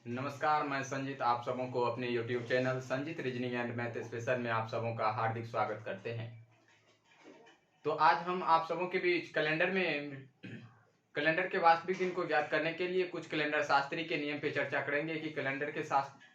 नमस्कार, मैं संजीत आप सबों को अपने YouTube channel Sanjeet reasoning and math special में आप सबों का हार्दिक स्वागत करते हैं। तो आज हम आप सबों के बीच कैलेंडर के वास्तविक दिन को ज्ञात करने के लिए कुछ कैलेंडर शास्त्री के नियम पे चर्चा करेंगे कि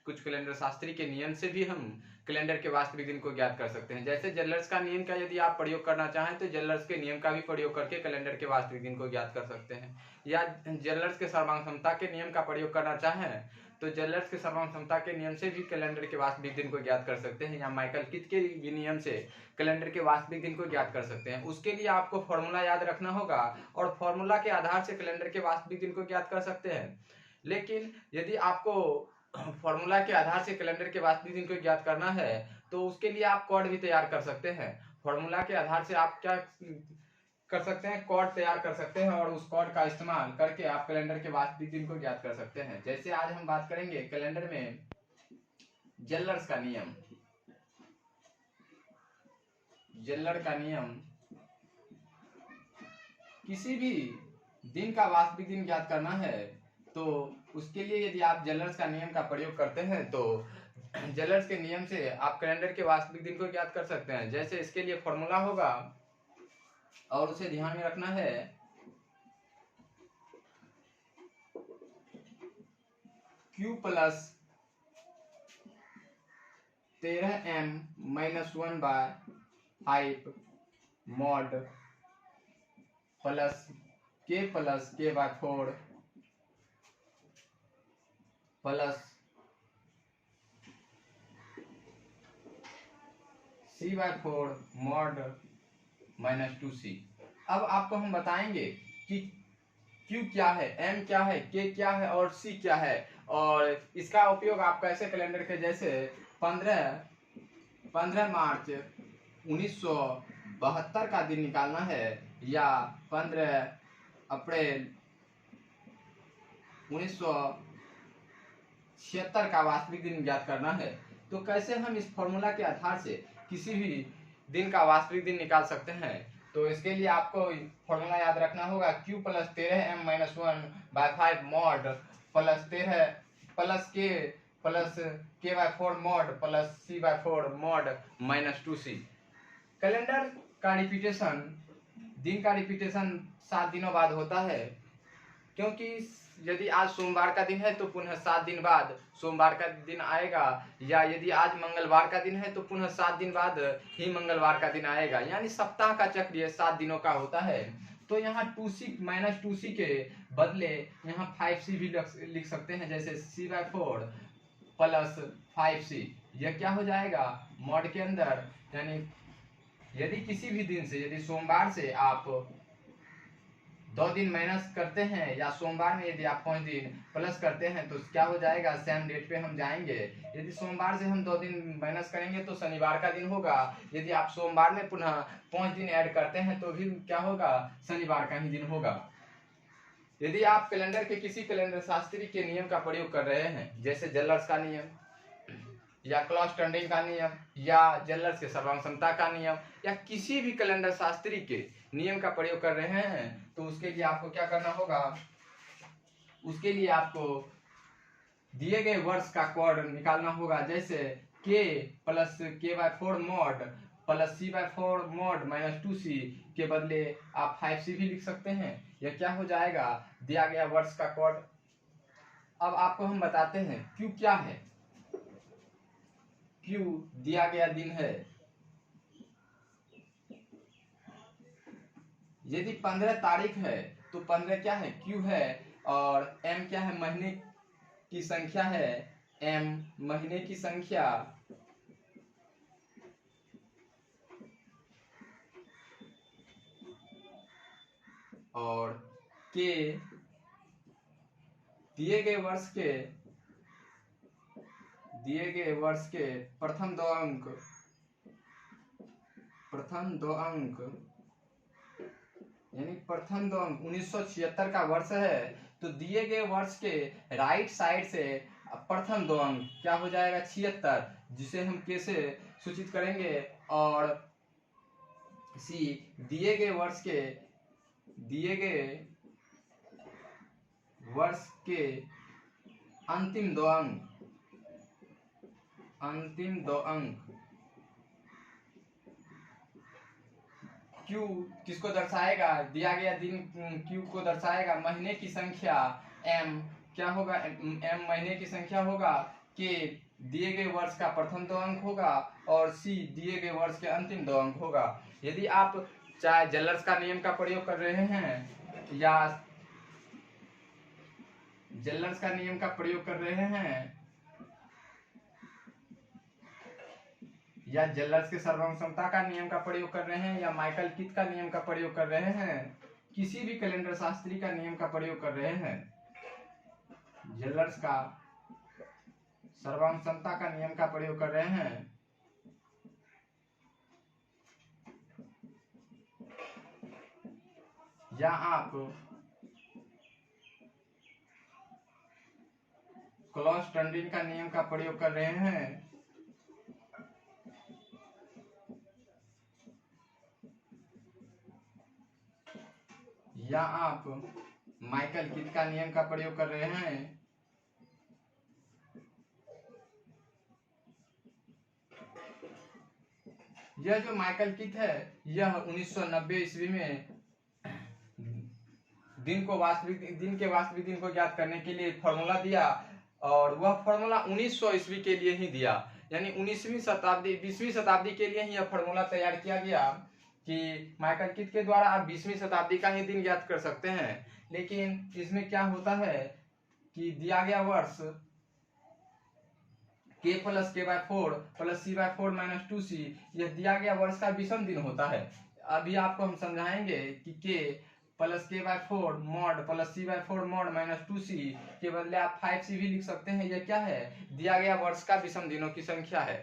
कुछ कैलेंडर शास्त्री के नियम से भी हम कैलेंडर के वास्तविक दिन को ज्ञात कर सकते हैं। जैसे जल्लर्स का नियम का यदि आप प्रयोग करना चाहें तो जल्लर्स के नियम का भी प्रयोग करके कैलेंडर के वास्तविक दिन को ज्ञात कर सकते हैं, या जल्लर्स के सर्वांग क्षमता के नियम का प्रयोग करना चाहें तो जल्लर्स के सर्वांग क्षमता के नियम से भी कैलेंडर के वास्तविक दिन को ज्ञात कर सकते हैं, या माइकल किथ के भी नियम से कैलेंडर के वास्तविक दिन को ज्ञात कर सकते हैं। उसके लिए आपको फॉर्मूला याद रखना होगा और फॉर्मूला के आधार से कैलेंडर के वास्तविक दिन को ज्ञात कर सकते हैं। लेकिन यदि आपको फॉर्मूला के आधार से कैलेंडर के वास्तविक दिन को ज्ञात करना है तो उसके लिए आप कोड भी तैयार कर सकते हैं। फॉर्मूला के आधार से आप क्या कर सकते हैं, कोड तैयार कर सकते हैं और उस कोड का इस्तेमाल करके आप कैलेंडर के वास्तविक दिन को ज्ञात कर सकते हैं। जैसे आज हम बात करेंगे कैलेंडर में जल्लर्स का नियम। जल्लर का नियम, किसी भी दिन का वास्तविक दिन ज्ञात करना है तो उसके लिए यदि आप जल्लर्स का नियम का प्रयोग करते हैं तो जल्लर्स के नियम से आप कैलेंडर के वास्तविक दिन को ज्ञात कर सकते हैं। जैसे इसके लिए फॉर्मूला होगा और उसे ध्यान में रखना है Q plus 13m - 1/5 mod plus K/4 plus C/4 mod -2C। अब आपको हम बताएंगे कि Q क्या है, M क्या है, K क्या है और C क्या है, और इसका उपयोग आप कैसे कैलेंडर के जैसे 15 मार्च 1972 का दिन निकालना है या 15 अप्रैल 1976 का वास्तविक दिन ज्ञात करना है, तो कैसे हम इस फॉर्मूला के आधार से किसी भी दिन का वास्तविक दिन निकाल सकते हैं। तो इसके लिए आपको फॉर्मूला याद रखना होगा Q plus 13m - 1/5 mod plus 13 plus K/4 mod plus C/4 mod -2C। Calendar का रिपीटेशन, दिन का रिपीटेशन 7 दिनों बाद होता है, क्योंकि यदि आज सोमवार का दिन है तो पुनः 7 दिन बाद सोमवार का दिन आएगा, या यदि आज मंगलवार का दिन है तो पुनः 7 दिन बाद ही मंगलवार का दिन आएगा, यानी सप्ताह का चक्र ये 7 दिनों का होता है। तो यहाँ 2C -2C के बदले यहाँ 5C भी लिख सकते हैं, जैसे C/4 प्लस 5C। यह क्या हो जाएगा मॉड के अंदर, यानी यदि किसी भी दिन से, यदि सोमवार से आप 2 दिन माइनस करते हैं या सोमवार में यदि आप 5 दिन प्लस करते हैं तो क्या हो जाएगा, सेम डेट पे हम जाएंगे। यदि सोमवार से हम 2 दिन माइनस करेंगे तो शनिवार का दिन होगा। यदि आप सोमवार में पुनः 5 दिन ऐड करते हैं तो भी क्या होगा, शनिवार का ही दिन होगा। यदि आप कैलेंडर के किसी कैलेंडर शास्त्री के नियम का प्रयोग कर रहे हैं, जैसे जल्लर्स का नियम या क्लॉस स्टैंडिंग का नियम या जल्लर्स के सर्वांग क्षमता का नियम या किसी भी कैलेंडर शास्त्री के नियम का प्रयोग कर रहे हैं, तो उसके लिए आपको क्या करना होगा, उसके लिए आपको दिए गए वर्ष का कोड निकालना होगा। जैसे K plus K/4 mod plus C/4 mod -2C के बदले आप 5C भी लिख सकते हैं। यह क्या हो जाएगा, दिया गया वर्ष का कोड। अब आपको हम बताते हैं Q क्या है। Q दिया गया दिन है। यदि 15 तारीख है तो 15 क्या है, Q है, और M क्या है, महीने की संख्या है, M महीने की संख्या, और K दिए गए वर्ष के प्रथम दो अंक यानी प्रथम दो अंक 1976 का वर्ष है, तो दिए गए वर्ष के राइट साइड से प्रथम दो अंक क्या हो जाएगा, 76, जिसे हम कैसे सूचित करेंगे, और C दिए गए वर्ष के अंतिम दो अंक Q किसको दर्शाएगा, दिया गया दिन Q को दर्शाएगा, महीने की संख्या M क्या होगा, M महीने की संख्या होगा, K दिए गए वर्ष का प्रथम 2 अंक होगा और C दिए गए वर्ष के अंतिम 2 अंक होगा। यदि आप चाहे जल्लर्स का नियम का प्रयोग कर रहे हैं या जल्लर्स का नियम का प्रयोग कर रहे हैं या जल्लर्स के सर्वांग समता का नियम का प्रयोग कर रहे हैं या माइकल किथ का नियम का प्रयोग कर रहे हैं, किसी भी कैलेंडर शास्त्री का नियम का प्रयोग कर रहे हैं, जल्लर्स का सर्वांग समता का नियम का प्रयोग कर रहे हैं, या आप क्लॉस टंडिन का नियम का प्रयोग कर रहे हैं, या आप माइकल किथ का नियम का प्रयोग कर रहे हैं, यह जो माइकल किथ है यह 1990 ईस्वी में दिन के वास्तविक दिन को ज्ञात करने के लिए फॉर्मूला दिया और वह फॉर्मूला 1900 ईस्वी के लिए ही दिया, यानी 20वीं शताब्दी के लिए ही यह फॉर्मूला तैयार किया गया कि माइकल किथ के द्वारा आप 20वीं शताब्दी का ही दिन ज्ञात कर सकते हैं। लेकिन इसमें क्या होता है कि दिया गया वर्ष K + K/4 + C/4 - 2C यह दिया गया वर्ष का विषम दिन होता है। अभी आपको हम समझाएंगे कि K + K/4 mod + C/4 mod - 2C के बदले आप 5C भी लिख सकते हैं। यह क्या है, दिया गया वर्ष का विषम दिनों की संख्या है।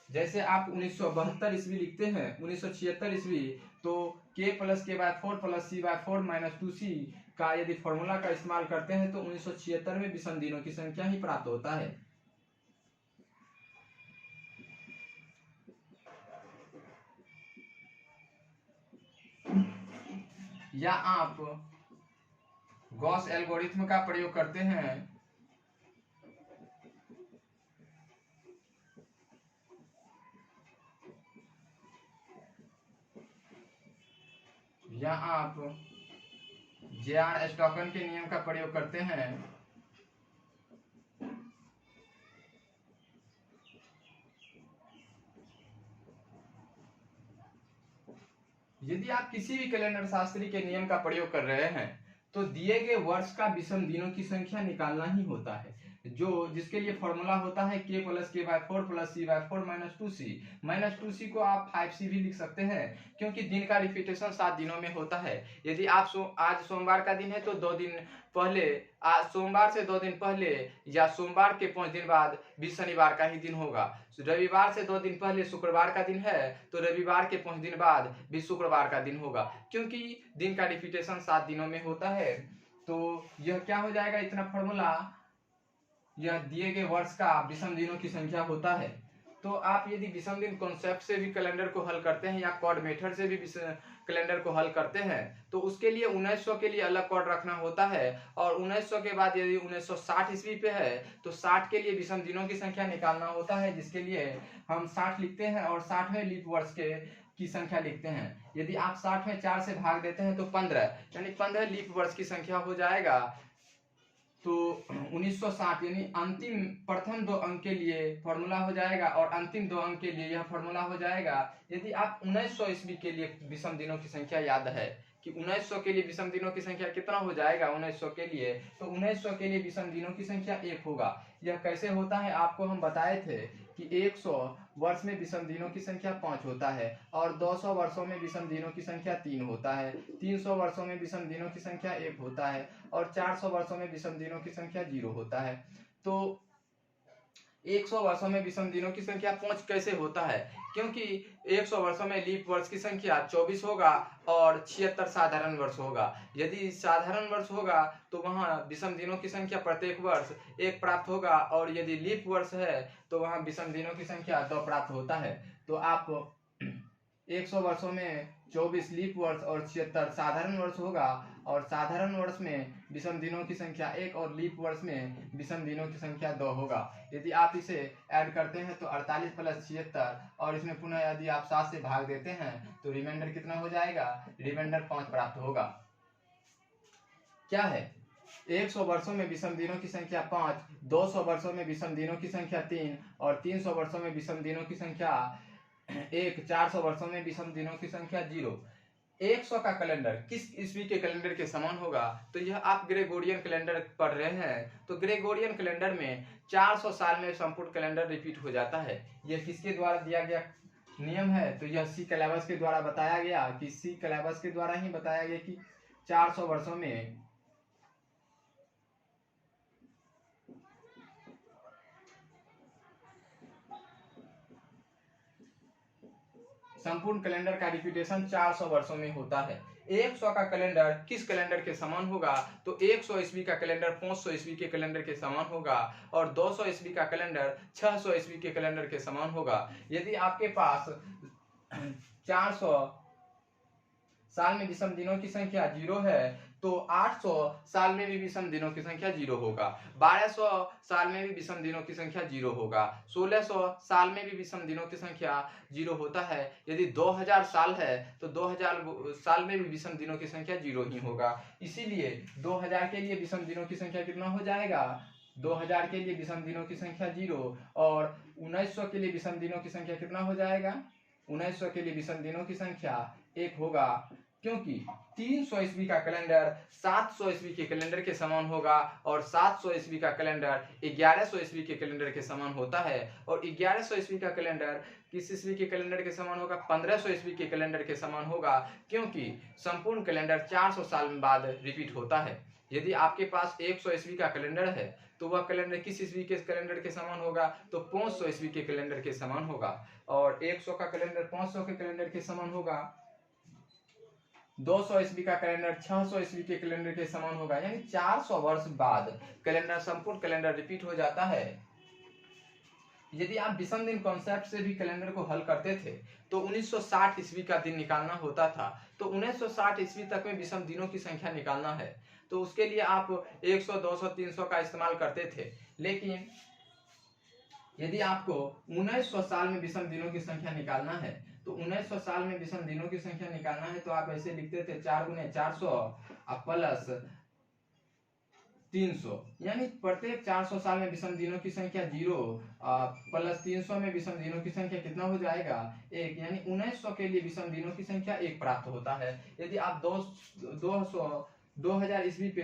जैसे आप 1972 ईस्वी लिखते हैं 1976 ईस्वी, तो K + K/4 + C/4 - 2C का यदि फॉर्मूला का इस्तेमाल करते हैं तो 1976 में विषम दिनों की संख्या ही प्राप्त होता है। या आप गॉस एल्गोरिथ्म का प्रयोग करते हैं, या आप जे.आर. स्टॉकन के नियम का प्रयोग करते हैं, यदि आप किसी भी कैलेंडर शास्त्री के नियम का प्रयोग कर रहे हैं तो दिए गए वर्ष का विषम दिनों की संख्या निकालना ही होता है, जिसके लिए फॉर्मूला होता है K + K/4 + C/4 - 2C। -2C को आप 5C भी लिख सकते हैं क्योंकि दिन का रिपीटेशन 7 दिनों में होता है। यदि आप आज सोमवार का दिन है तो 2 दिन पहले, आज सोमवार से 2 दिन पहले या सोमवार के 5 दिन बाद भी शनिवार का ही दिन होगा। रविवार से 2 दिन पहले शुक्रवार का दिन है तो रविवार के 5 दिन बाद भी शुक्रवार का दिन होगा, क्योंकि दिन का रिपीटेशन 7 दिनों में होता है। तो यह क्या हो जाएगा, इतना फॉर्मूला यह दिए गए वर्ष का विषम दिनों की संख्या होता है। तो आप यदि विषम दिन कॉन्सेप्ट से भी कैलेंडर को हल करते हैं या कॉर्ड मेथड से भी कैलेंडर को हल करते हैं तो उसके लिए 1900 के लिए अलग कॉर्ड रखना होता है, और 1900 के बाद यदि 1960 ईस्वी पे है तो 60 के लिए विषम दिनों की संख्या निकालना होता है, जिसके लिए हम 60 लिखते हैं और 60वें लीप वर्ष की संख्या लिखते हैं। यदि आप 60 में 4 से भाग देते हैं तो 15, यानी 15 लीप वर्ष की संख्या हो जाएगा। तो 1960 यानी अंतिम प्रथम 2 अंक के लिए फॉर्मूला हो जाएगा और अंतिम 2 अंक के लिए यह फॉर्मूला हो जाएगा। यदि आप 1900 ईस्वी के लिए विषम दिनों की संख्या याद है कि 1900 के लिए विषम दिनों की संख्या कितना हो जाएगा 1900 के लिए, तो 1900 के लिए विषम दिनों की संख्या 1 होगा। यह कैसे होता है आपको हम बताए थे कि 100 वर्ष में विषम दिनों की संख्या 5 होता है और 200 वर्षों में विषम दिनों की संख्या 3 होता है, 300 वर्षों में विषम दिनों की संख्या 1 होता है और 400 वर्षों में विषम दिनों की संख्या 0 होता है। तो 100 वर्षों में विषम दिनों की संख्या 5 कैसे होता है, क्योंकि 100 वर्षों में लीप वर्ष की संख्या 24 होगा और 76 साधारण वर्ष होगा। यदि साधारण वर्ष होगा तो वहां विषम दिनों की संख्या प्रत्येक वर्ष 1 प्राप्त होगा, और यदि लीप वर्ष है तो वहां विषम दिनों की संख्या 2 प्राप्त होता है। तो आप 100 वर्षों में 24 लीप वर्ष और 76 साधारण वर्ष होगा। और साधारण वर्ष में विषम दिनों की संख्या 1 और लीप वर्ष में विषम दिनों की संख्या 2 होगा। यदि आप इसे ऐड करते हैं तो 48 प्लस 76 और इसमें पुनः यदि आप 7 से भाग देते हैं तो रिमाइंडर कितना हो जाएगा? रिमाइंडर 5 प्राप्त होगा। क्या है? 100 वर्षों में विषम दिनों की संख्या 5, 200 वर्षों में विषम दिनों की संख्या 3 और 300 वर्षों में विषम दिनों की संख्या 1, 400 वर्षों में विषम दिनों की संख्या 0। 100 का कैलेंडर किस ईस्वी के कैलेंडर के समान होगा? तो यह आप ग्रेगोरियन कैलेंडर पढ़ रहे हैं तो ग्रेगोरियन कैलेंडर में 400 साल में संपूर्ण कैलेंडर रिपीट हो जाता है। यह किसके द्वारा दिया गया नियम है? तो यह सी कैलाबस के द्वारा बताया गया कि सी कैलाबस के द्वारा ही बताया गया कि 400 वर्षों में संपूर्ण कैलेंडर का रिपीटेशन 400 वर्षों में होता है। 100 का कैलेंडर किस कैलेंडर के समान होगा? तो 100 ईस्वी का कैलेंडर 500 ईस्वी के कैलेंडर के समान होगा और 200 ईस्वी का कैलेंडर 600 ईस्वी के कैलेंडर के समान होगा। यदि आपके पास 400 साल में विषम दिनों की संख्या 0 है तो 800 साल में भी विषम दिनों की संख्या 0 होगा, 1200 साल में भी विषम दिनों की संख्या 0 होगा, 1600 साल में भी विषम दिनों की संख्या 0 होता है। यदि 2000 साल है तो 2000 साल में भी विषम दिनों की संख्या 0 ही होगा। इसीलिए 2000 के लिए विषम दिनों की संख्या कितना हो जाएगा? 2000 के लिए विषम दिनों की संख्या 0 और 1900 के लिए विषम दिनों की संख्या कितना हो जाएगा? 1900 के लिए विषम दिनों की संख्या 1 होगा, क्योंकि 300 ईस्वी का कैलेंडर 700 ईस्वी के कैलेंडर के समान होगा और 700 ईस्वी का कैलेंडर 1100 ईस्वी के कैलेंडर के समान होता है। और 1100 ईस्वी का कैलेंडर किस ईस्वी के कैलेंडर के समान होगा? 1500 ईस्वी के कैलेंडर के समान होगा, क्योंकि संपूर्ण कैलेंडर 400 साल बाद रिपीट होता है। यदि आपके पास 100 ईस्वी का कैलेंडर है तो वह कैलेंडर किस ईस्वी के कैलेंडर के समान होगा? तो 500 ईस्वी के कैलेंडर के समान होगा। और 100 का कैलेंडर 500 के कैलेंडर के समान होगा। 200 ईस्वी का कैलेंडर 600 ईस्वी के कैलेंडर के समान होगा। यानी 400 वर्ष बाद कैलेंडर संपूर्ण कैलेंडर रिपीट हो जाता है। यदि आप विषम दिन कॉन्सेप्ट से भी कैलेंडर को हल करते थे तो 1960 ईस्वी का दिन निकालना होता था। तो 1960 ईस्वी तक में विषम दिनों की संख्या निकालना है तो उसके लिए आप 100, 200, 300 का इस्तेमाल करते थे। लेकिन यदि आपको 1900 साल में विषम दिनों की संख्या निकालना है तो 1900 साल में विषम दिनों की संख्या निकालना है तो आप ऐसे लिखते थे 4 गुने 400 प्लस 300, यानी प्रत्येक 400 साल में विषम दिनों की संख्या 0 प्लस 300 में विषम दिनों की संख्या कितना हो जाएगा? 1, यानी 1900 के लिए विषम दिनों की संख्या 1 प्राप्त होता है। यदि आप 2000 ईस्वी पे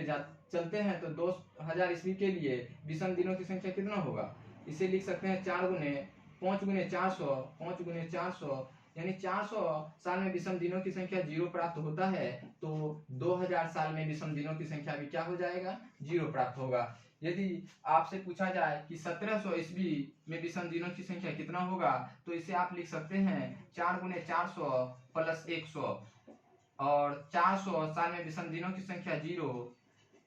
चलते हैं तो 2000 ईस्वी के लिए विषम दिनों की संख्या कितना होगा? इसे लिख सकते हैं 4 गुने 5 गुने 400 यानी 400 साल में विषम दिनों की संख्या 0 प्राप्त होता है तो 2000 साल में विषम दिनों की संख्या भी क्या हो जाएगा? 0 प्राप्त होगा। यदि आपसे पूछा जाए कि 1700 ईस्वी में विषम दिनों की संख्या कितना होगा तो इसे आप लिख सकते हैं 4 गुने 400 प्लस 100 और 400 साल में विषम दिनों की संख्या 0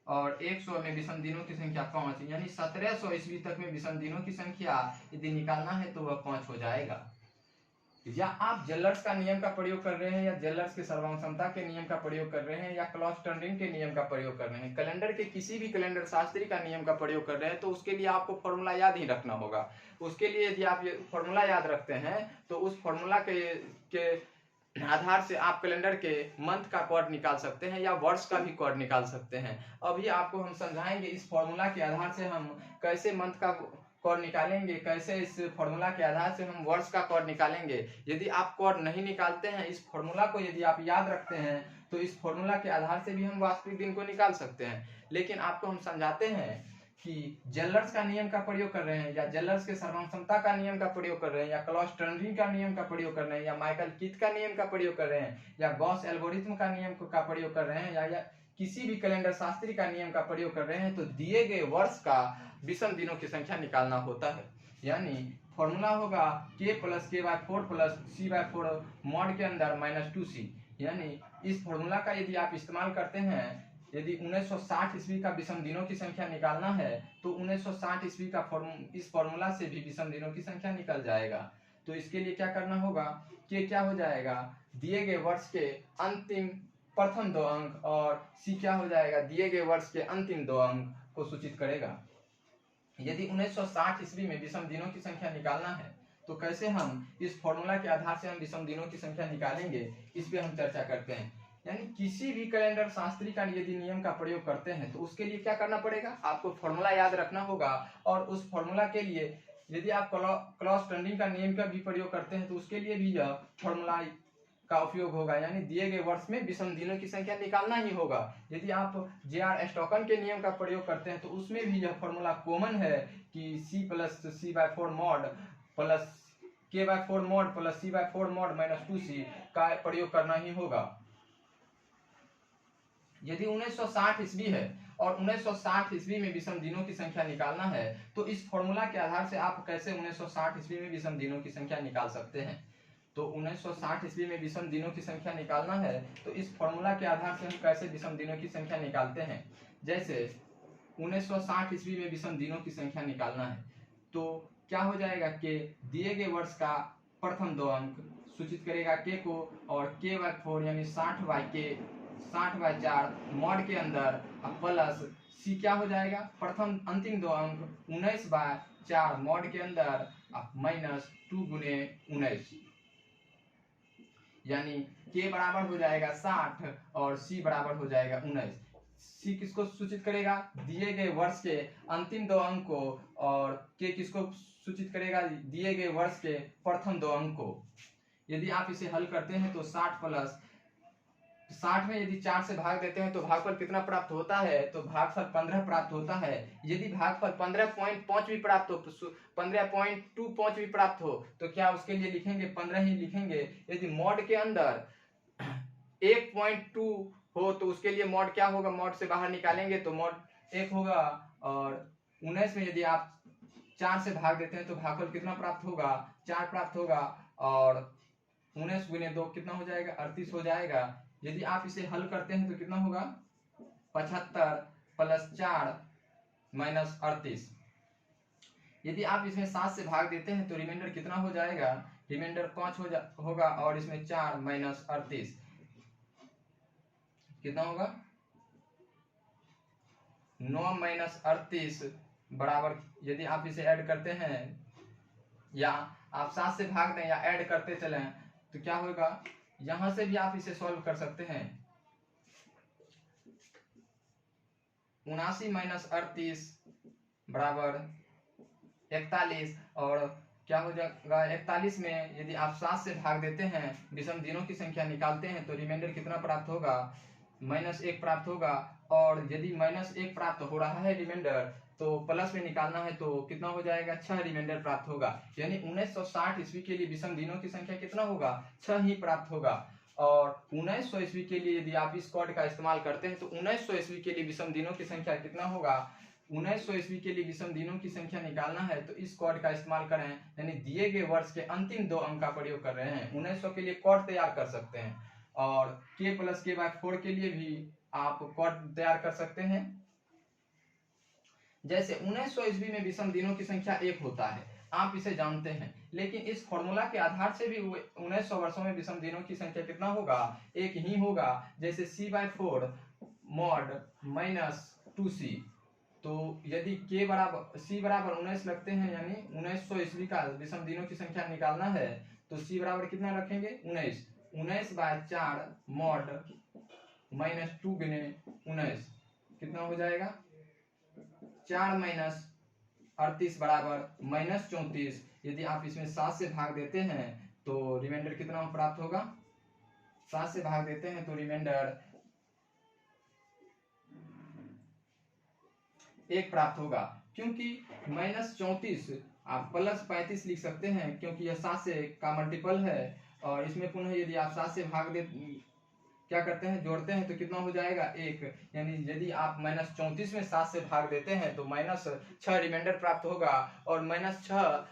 और 100 में विषम दिनों की संख्या 5, यानी 1700 ईस्वी तक में विषम दिनों की संख्या यदि निकालना है तो वह 5 हो जाएगा। या आप जेलर्स का नियम का प्रयोग कर रहे हैं या जेलर्स के सर्वसमता के नियम का प्रयोग कर रहे हैं या क्लॉस्टर्निंग के नियम का प्रयोग कर रहे हैं, कैलेंडर के किसी भी कैलेंडर शास्त्री का नियम का प्रयोग कर रहे हैं तो उसके लिए आपको फॉर्मूला याद ही रखना होगा। उसके लिए यदि आप ये फॉर्मूला याद रखते हैं तो उस फॉर्मूला के आधार से आप कैलेंडर के मंथ का कोड निकाल सकते हैं या वर्ष का भी कोड निकाल सकते हैं। अभी आपको हम समझाएंगे इस फॉर्मूला के आधार से हम कैसे मंथ का कोड निकालेंगे, कैसे इस फॉर्मूला के आधार से हम वर्ष का कोड निकालेंगे। यदि आप कोड नहीं निकालते हैं, इस फॉर्मूला को यदि आप याद रखते हैं तो इस फॉर्मूला के आधार से भी हम वास्तविक दिन को निकाल सकते हैं। लेकिन आपको हम समझाते हैं कि जेलर्स का नियम का प्रयोग कर रहे हैं या जेलर्स के सर्वसमता का नियम का प्रयोग कर रहे हैं या क्लॉस्टर्निंग का नियम का प्रयोग कर रहे हैं या माइकल किथ का नियम का प्रयोग कर रहे हैं या गॉस एल्गोरिथम का नियम का प्रयोग कर रहे हैं या किसी भी कैलेंडर शास्त्री का नियम का प्रयोग कर रहे हैं तो दिए गए वर्ष का विषम दिनों की संख्या निकालना होता है। यानी फॉर्मूला होगा k plus k/4 plus c/4 mod के अंदर -2c। यानी इस फॉर्मूला का यदि आप इस्तेमाल करते हैं, यदि 1960 ईस्वी का विषम दिनों की संख्या निकालना है तो 1960 ईस्वी का इस फॉर्मूला से भी विषम दिनों की संख्या निकल जाएगा। तो इसके लिए क्या करना होगा कि क्या हो जाएगा, दिए गए वर्ष के अंतिम प्रथम 2 अंक, और सी क्या हो जाएगा, दिए गए वर्ष के अंतिम 2 अंक को सूचित करेगा। यदि 1960 ईस्वी में विषम दिनों की संख्या निकालना है तो कैसे हम इस फॉर्मूला के आधार से हम विषम दिनों की संख्या निकालेंगे, इस पे हम चर्चा करते हैं। यानी किसी भी कैलेंडर शास्त्री का यदि नियम का प्रयोग करते हैं तो उसके लिए क्या करना पड़ेगा, आपको फॉर्मूला याद रखना होगा, और उस फॉर्मूला के लिए यदि आप क्लॉस टर्निंग का नियम का भी प्रयोग करते हैं तो उसके लिए भी यह फॉर्मूला का उपयोग होगा। यानी दिए गए वर्ष में विषम दिनों की संख्या निकालना ही होगा। यदि आप जे.आर. स्टोकन के नियम का प्रयोग करते हैं तो उसमें भी यह फॉर्मूला कॉमन है कि c plus c/4 mod plus k/4 mod plus c/4 mod minus 2c का प्रयोग करना ही होगा। यदि 1960 ईस्वी है और 1960 ईस्वी में विषम दिनों की संख्या निकालना है तो इस फॉर्मूला के आधार से आप कैसे 1960 ईस्वी में विषम दिनों की संख्या निकाल सकते हैं। तो 1960 ईस्वी में विषम दिनों की संख्या निकालना है तो इस फॉर्मूला के आधार से हम कैसे विषम दिनों की संख्या निकालते हैं। जैसे 1960 ईस्वी में विषम दिनों की संख्या निकालना है तो क्या हो जाएगा कि दिए गए वर्ष का प्रथम 2 अंक सूचित करेगा k को, और k/4 यानी 60/4 मॉड के अंदर प्लस c क्या हो जाएगा, प्रथम अंतिम 2 अंक 19/4 मॉड के अंदर माइनस 2 गुने 19, यानी k बराबर हो जाएगा 60 और c बराबर हो जाएगा 19। c किसको सूचित करेगा, दिए गए वर्ष के अंतिम 2 अंक को, और k किसको सूचित करेगा, दिए गए वर्ष के प्रथम 2 अंक को। यदि आप इसे हल करते हैं तो 60 प्लस 60 में यदि 4 से भाग देते हैं तो भागफल कितना प्राप्त होता है, तो भागफल 15 प्राप्त होता है। यदि भागफल 15.5 भी प्राप्त हो, 15.25 भी प्राप्त हो तो क्या उसके लिए लिखेंगे, 15 ही लिखेंगे। यदि मॉड के अंदर 1.2 हो तो उसके लिए मॉड क्या होगा, मॉड से बाहर निकालेंगे तो मॉड 1 होगा, और 19 में यदि आप 4 से भाग देते हैं तो भागफल कितना प्राप्त होगा, 4 प्राप्त होगा, और 19 गुने 2 कितना हो जाएगा, 38 हो जाएगा। यदि आप इसे हल करते हैं तो कितना होगा, 75 प्लस 4 माइनस 38। यदि आप इसमें 7 से भाग देते हैं तो रिमाइंडर कितना हो जाएगा, रिमाइंडर 5 होगा, और इसमें 4 माइनस 38 कितना होगा, 9 माइनस 38 बराबर, यदि आप इसे ऐड करते हैं या आप 7 से भाग दें या ऐड करते चलें तो क्या होगा, यहां से भी आप इसे सॉल्व कर सकते हैं। 79 माइनस 38 बराबर 41, और क्या हो जाएगा, 41 में यदि आप 7 से भाग देते हैं, विषम दिनों की संख्या निकालते हैं तो रिमाइंडर कितना प्राप्त होगा, -1 प्राप्त होगा, और यदि -1 प्राप्त हो रहा है रिमाइंडर तो प्लस में निकालना है तो कितना हो जाएगा, 6 रिमाइंडर प्राप्त होगा। यानी 1960 ईस्वी के लिए विषम दिनों की संख्या कितना होगा, 6 ही प्राप्त होगा। और 1900 ईस्वी के लिए यदि आप इस कोड का इस्तेमाल करते हैं तो 1900 ईस्वी के लिए विषम दिनों की संख्या कितना होगा, 1900 ईस्वी के लिए विषम दिनों की संख्या निकालना है तो इस कोड का इस्तेमाल करें, यानी दिए गए वर्ष के अंतिम 2 अंक का प्रयोग कर रहे हैं। 1900 के लिए कोड तैयार कर सकते हैं, और k प्लस k/4 के लिए भी आप कोड तैयार कर सकते हैं। जैसे 1900 ईस्वी में विषम दिनों की संख्या 1 होता है, आप इसे जानते हैं, लेकिन इस फॉर्मूला के आधार से भी 1900 वर्षों में विषम दिनों की संख्या कितना होगा, 1 ही होगा। जैसे c/4 मॉड माइनस 2c, तो यदि k बराबर c बराबर 19 लगते हैं, यानी 1900 ईस्वी का विषम दिनों की संख्या निकालना है तो c बराबर कितना रखेंगे, 19/4 मॉड माइनस 2 गुने 19 कितना हो जाएगा, 4 माइनस 38 बराबर -34। यदि आप इसमें 7 से भाग देते हैं तो रिमाइंडर कितना प्राप्त होगा, 7 से भाग देते हैं तो रिमाइंडर 1 प्राप्त होगा, क्योंकि -34 आप +35 लिख सकते हैं क्योंकि यह 7 से का मल्टीपल है। और इसमें पुनः यदि आप 7 से भाग दे क्या करते हैं, जोड़ते हैं तो कितना हो जाएगा, 1। यानी यदि आप -34 में 7 से भाग देते हैं तो -6 रिमाइंडर प्राप्त होगा, और -6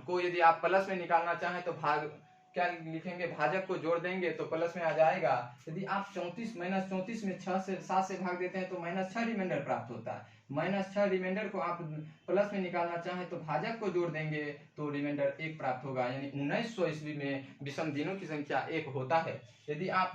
को यदि आप प्लस में निकालना चाहें तो भाग क्या लिखेंगे, भाजक को जोड़ देंगे तो प्लस में आ जाएगा। यदि आप 34 माइनस 34 में 6 से 7 से भाग देते हैं तो -6 रिमाइंडर प्राप्त होता है। -6 रिमाइंडर को आप प्लस में निकालना चाहें तो भाजक को जोड़ देंगे तो रिमाइंडर 1 प्राप्त होगा। यानी 1900 ईस्वी में विषम दिनों की संख्या 1 होता है। यदि आप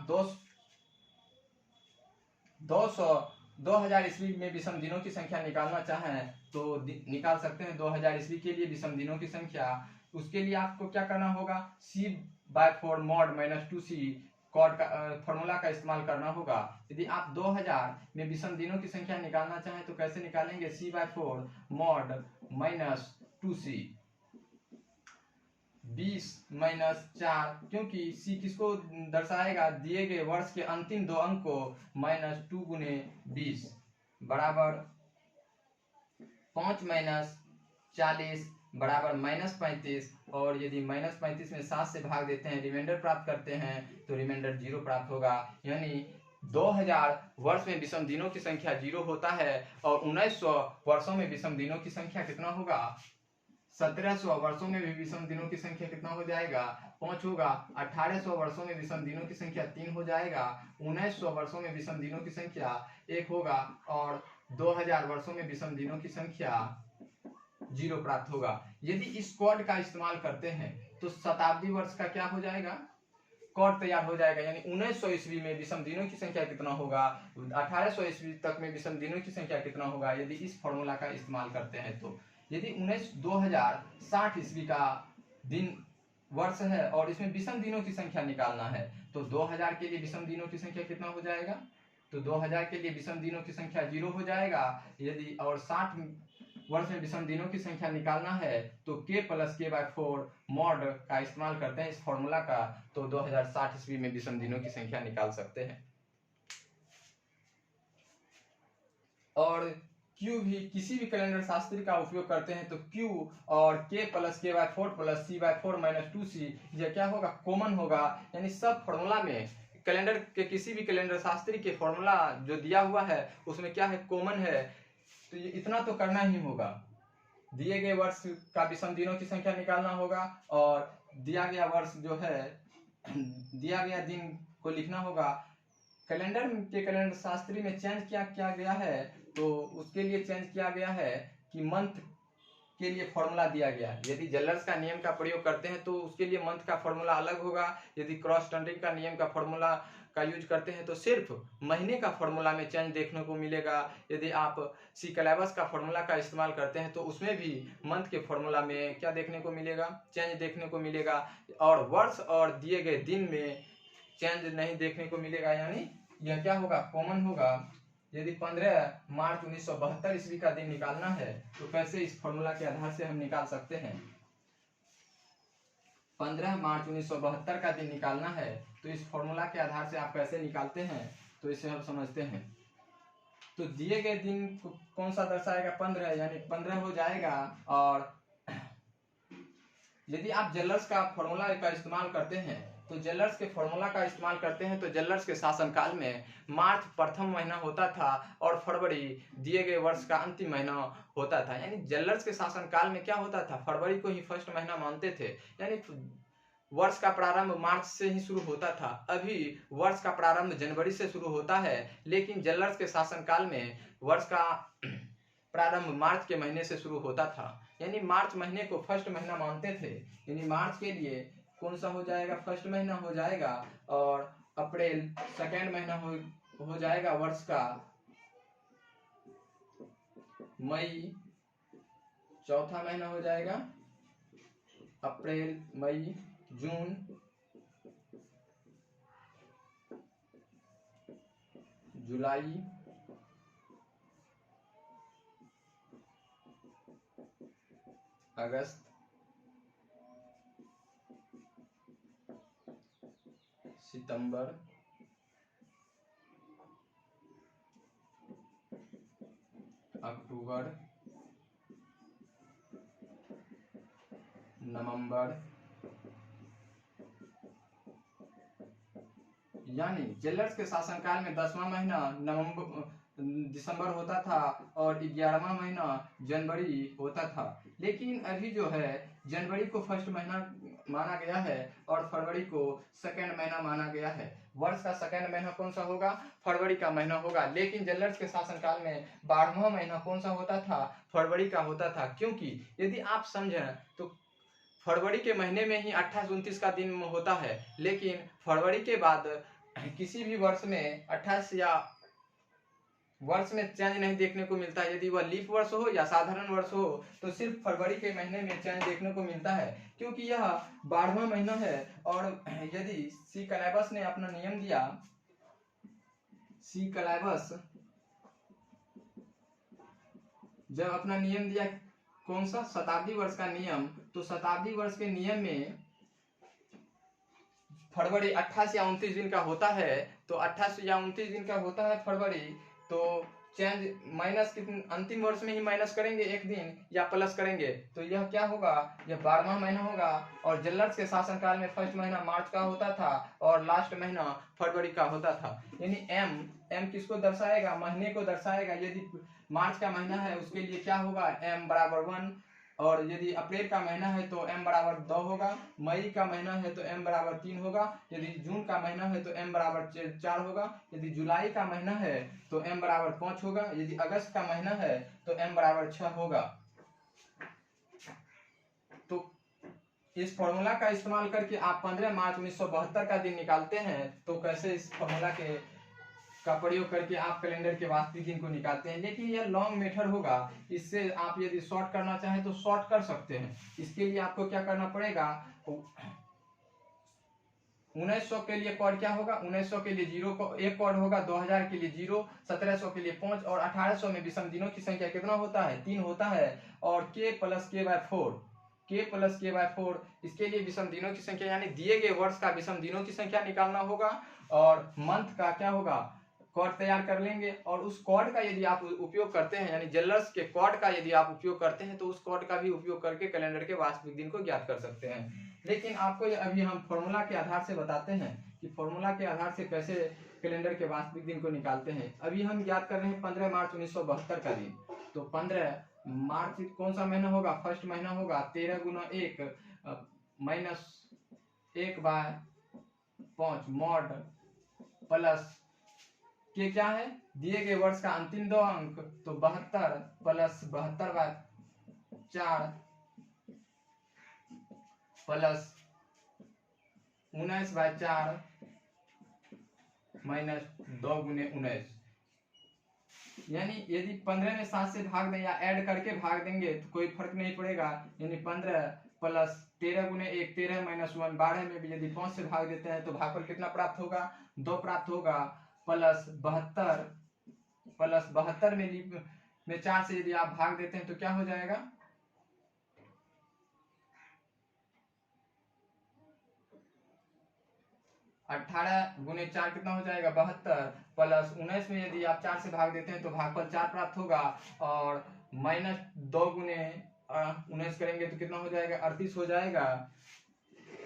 2000 ईस्वी में विषम दिनों की संख्या निकालना चाहें तो निकाल सकते हैं। 2000 ईस्वी के लिए विषम दिनों की संख्या, उसके लिए आपको क्या करना होगा, C/4 mod -2C कॉड का फॉर्मूला का इस्तेमाल करना होगा। यदि आप 2000 में विषम दिनों की संख्या निकालना चाहें तो कैसे निकालेंगे, C/4 mod -2C 20 - 4, क्योंकि C किसको दर्शाएगा, दिए गए वर्ष के अंतिम 2 अंक को -2 गुने 20 बराबर 5 - 40 बराबर -35। और यदि -35 में 7 से भाग देते हैं, रिमाइंडर प्राप्त करते हैं तो रिमाइंडर 0 प्राप्त होगा। यानी 2000 वर्ष में विषम दिनों की संख्या 0 होता है और 1900 वर्षों में विषम दिनों की संख्या कितना होगा, 1700 वर्षों में भी विषम दिनों की संख्या कितना हो जाएगा, 5 होगा। 1800 वर्षों में विषम दिनों की संख्या 3 हो जाएगा। 1900 वर्षों में विषम दिनों की संख्या 1 होगा और 2000 वर्षों में विषम दिनों की संख्या 0 प्राप्त होगा। यदि इस कोड का इस्तेमाल करते हैं तो शताब्दी वर्ष का क्या हो जाएगा, कोड तैयार हो जाएगा। यानी 1900 ईस्वी में विषम दिनों की संख्या कितना होगा, 1800 ईस्वी तक में विषम दिनों की संख्या कितना होगा, यदि इस फॉर्मूला का इस्तेमाल करते हैं तो। यदि 2060 ईस्वी का दिन वर्ष है और इसमें विषम दिनों की संख्या निकालना है तो 2000 के लिए विषम दिनों की संख्या कितना हो जाएगा, तो 2000 के लिए विषम दिनों की संख्या 0 हो जाएगा। यदि और 60 वर्ष में विषम दिनों की संख्या निकालना है तो K+K/4 मॉड का इस्तेमाल करते हैं इस फॉर्मूला का, तो 2060 ईस्वी में विषम दिनों की संख्या निकाल सकते हैं। और Q भी किसी भी कैलेंडर शास्त्री का उपयोग करते हैं तो Q और K+K/4 + C/4 - 2C यह क्या होगा, कॉमन होगा। यानी सब फॉर्मूला में कैलेंडर के किसी भी कैलेंडर शास्त्री के फॉर्मूला जो दिया हुआ है उसमें क्या है, कॉमन है। तो ये इतना तो करना ही होगा, दिए गए वर्ष का विषम दिनों की संख्या निकालना होगा और दिया गया वर्ष जो है दिया गया दिन को लिखना होगा। कैलेंडर के कैलेंडर शास्त्री में चेंज क्या किया गया है, तो उसके लिए चेंज किया गया है कि मंथ के लिए फॉर्मूला दिया गया है। यदि जलर्स का नियम का प्रयोग करते हैं तो उसके लिए मंथ का फॉर्मूला अलग होगा। यदि क्रॉस टंडरिंग का नियम का फॉर्मूला का यूज करते हैं तो सिर्फ महीने का फॉर्मूला में चेंज देखने को मिलेगा। यदि आप सी-कैलेबस का फॉर्मूला का इस्तेमाल करते हैं तो उसमें भी मंथ के फॉर्मूला में क्या देखने को मिलेगा, चेंज देखने को मिलेगा। और वर्ष और दिए गए दिन में चेंज नहीं देखने को मिलेगा। यानी यह क्या होगा, कॉमन होगा। यदि 15 मार्च 1972 ईस्वी का दिन निकालना है तो कैसे इस फॉर्मूला के आधार से हम निकाल सकते हैं। 15 मार्च 1972 का दिन निकालना है तो इस फॉर्मूला के आधार से आप कैसे निकालते हैं, तो इसे हम समझते हैं। तो दिए गए दिन को कौन सा दर्शाएगा, 15, यानी 15 हो जाएगा। और यदि आप जलर्स का फॉर्मूला का इस्तेमाल करते हैं तो जलर्स के फॉर्मूला का इस्तेमाल करते हैं तो जलर्स के शासनकाल में मार्च प्रथम महीना होता था और फरवरी दिए गए वर्ष का अंतिम महीना होता था। यानी जलर्स के शासनकाल में क्या होता था, फरवरी को ही फर्स्ट महीना मानते थे। यानी वर्ष का प्रारंभ मार्च से ही शुरू होता था। अभी वर्ष का प्रारंभ जनवरी से शुरू होता है, लेकिन जलर्स के शासनकाल में वर्ष का प्रारंभ मार्च के महीने से शुरू होता था। यानी मार्च महीने को फर्स्ट महीना मानते थे। यानी मार्च के लिए कौन सा हो जाएगा, फर्स्ट महीना हो जाएगा। और अप्रैल सेकेंड महीना हो जाएगा वर्ष का। मई चौथा महीना हो जाएगा। अप्रैल, मई, जून, जुलाई, अगस्त, सितंबर, अक्टूबर, नवंबर। यानी जलर्स के शासनकाल में 10वां महीना नवंबर, दिसंबर होता था और 11वां महीना जनवरी होता था। लेकिन अभी जो है जनवरी को फर्स्ट महीना माना गया है और फरवरी को सेकंड महीना माना गया है। वर्ष का सेकंड महीना कौन सा होगा? फरवरी का महीना होगा। लेकिन जल्लर्स के शासनकाल में 12वां महीना कौन सा होता था? फरवरी का होता था। क्योंकि यदि आप समझें तो फरवरी के महीने में ही 28-29 का दिन होता है, लेकिन फरवरी के बाद किसी भी वर्ष में 28 या वर्ष में चेंज नहीं देखने को मिलता है। यदि वह लीप वर्ष हो या साधारण वर्ष हो तो सिर्फ फरवरी के महीने में चेंज देखने को मिलता है, क्योंकि यह 12वां महीना है। और यदि सी कलैबस ने अपना नियम दिया, सी कलैबस जब अपना नियम दिया, कौन सा? शताब्दी वर्ष का नियम। तो शताब्दी वर्ष के नियम में फरवरी 28 या 29 दिन का होता है, तो 28 या 29 दिन का होता है फरवरी, तो चेंज माइनस कितने अंतिम वर्ष में ही माइनस करेंगे एक दिन या प्लस करेंगे, तो यह क्या होगा? यह 12वां महीना होगा। और जल्लर्स के शासनकाल में फर्स्ट महीना मार्च का होता था और लास्ट महीना फरवरी का होता था। यानी एम किसको दर्शाएगा? महीने को दर्शाएगा। यदि मार्च का महीना है उसके लिए क्या होगा? m बराबर 1। और यदि अप्रैल का महीना है तो m बराबर 2 होगा। मई का महीना है तो m बराबर 3 होगा। यदि जून का महीना है तो m बराबर 4 होगा। यदि जुलाई का महीना है तो m बराबर 5 होगा। यदि अगस्त का महीना है तो m बराबर 6 होगा। तो इस फॉर्मूला का इस्तेमाल करके आप 15 मार्च 1972 का दिन निकालते हैं। तो कैसे इस फॉर्मूला का प्रयोग करके आप कैलेंडर के वास्तविक दिन को निकालते हैं। लेकिन यह लॉन्ग मेथड होगा। इससे आप यदि शॉर्ट करना चाहें तो शॉर्ट कर सकते हैं। इसके लिए आपको क्या करना पड़ेगा? 1900 के लिए कोड क्या होगा? 1900 के लिए 0 को एक कोड होगा, 2000 के लिए 0, 1700 के लिए 5 और 1800 में विषम दिनों की संख्या कितना होता है? 3 होता है। और k प्लस k बाय 4 इसके लिए विषम दिनों की संख्या यानी दिए गए वर्ष का विषम दिनों की संख्या निकालना होगा। और मंथ का क्या होगा? कोड तैयार कर लेंगे। और उस कोड का यदि आप उपयोग करते हैं, यानी जल्लर्स के कोड का यदि आप उपयोग करते हैं, तो उस कोड का भी उपयोग करके कैलेंडर के वास्तविक दिन को ज्ञात कर सकते हैं। लेकिन आपको अभी हम फॉर्मूला के आधार से बताते हैं कि फॉर्मूला के आधार से कैसे कैलेंडर के वास्तविक दिन को निकालते हैं। अभी हम ज्ञात कर रहे हैं 15 मार्च 1972 का दिन। तो 15 मार्च कौन सा महीना होगा? फर्स्ट महीना होगा। 13 गुना 1 माइनस 1 बाय 5 मॉड प्लस के क्या है? दिए गए वर्ष का अंतिम 2 अंक, तो 72 plus 72 by 4 plus 19 by 4 minus 2 गुने 19। यानी यदि 15 में 7 से भाग दें या ऐड करके भाग देंगे तो कोई फर्क नहीं पड़ेगा। यानी 15 प्लस 13 गुने 1 13 माइनस 1 12 में भी यदि 5 से भाग देते हैं तो भागफल कितना प्राप्त होगा? 2 प्राप्त होगा। प्लस 72 में 4 से यदि आप भाग देते हैं तो क्या हो जाएगा? 18 गुने 4 कितना हो जाएगा? 72 प्लस 19 में यदि आप 4 से भाग देते हैं तो भागफल 4 प्राप्त होगा। और माइनस 2 गुने 19 करेंगे तो कितना हो जाएगा? 38 हो जाएगा।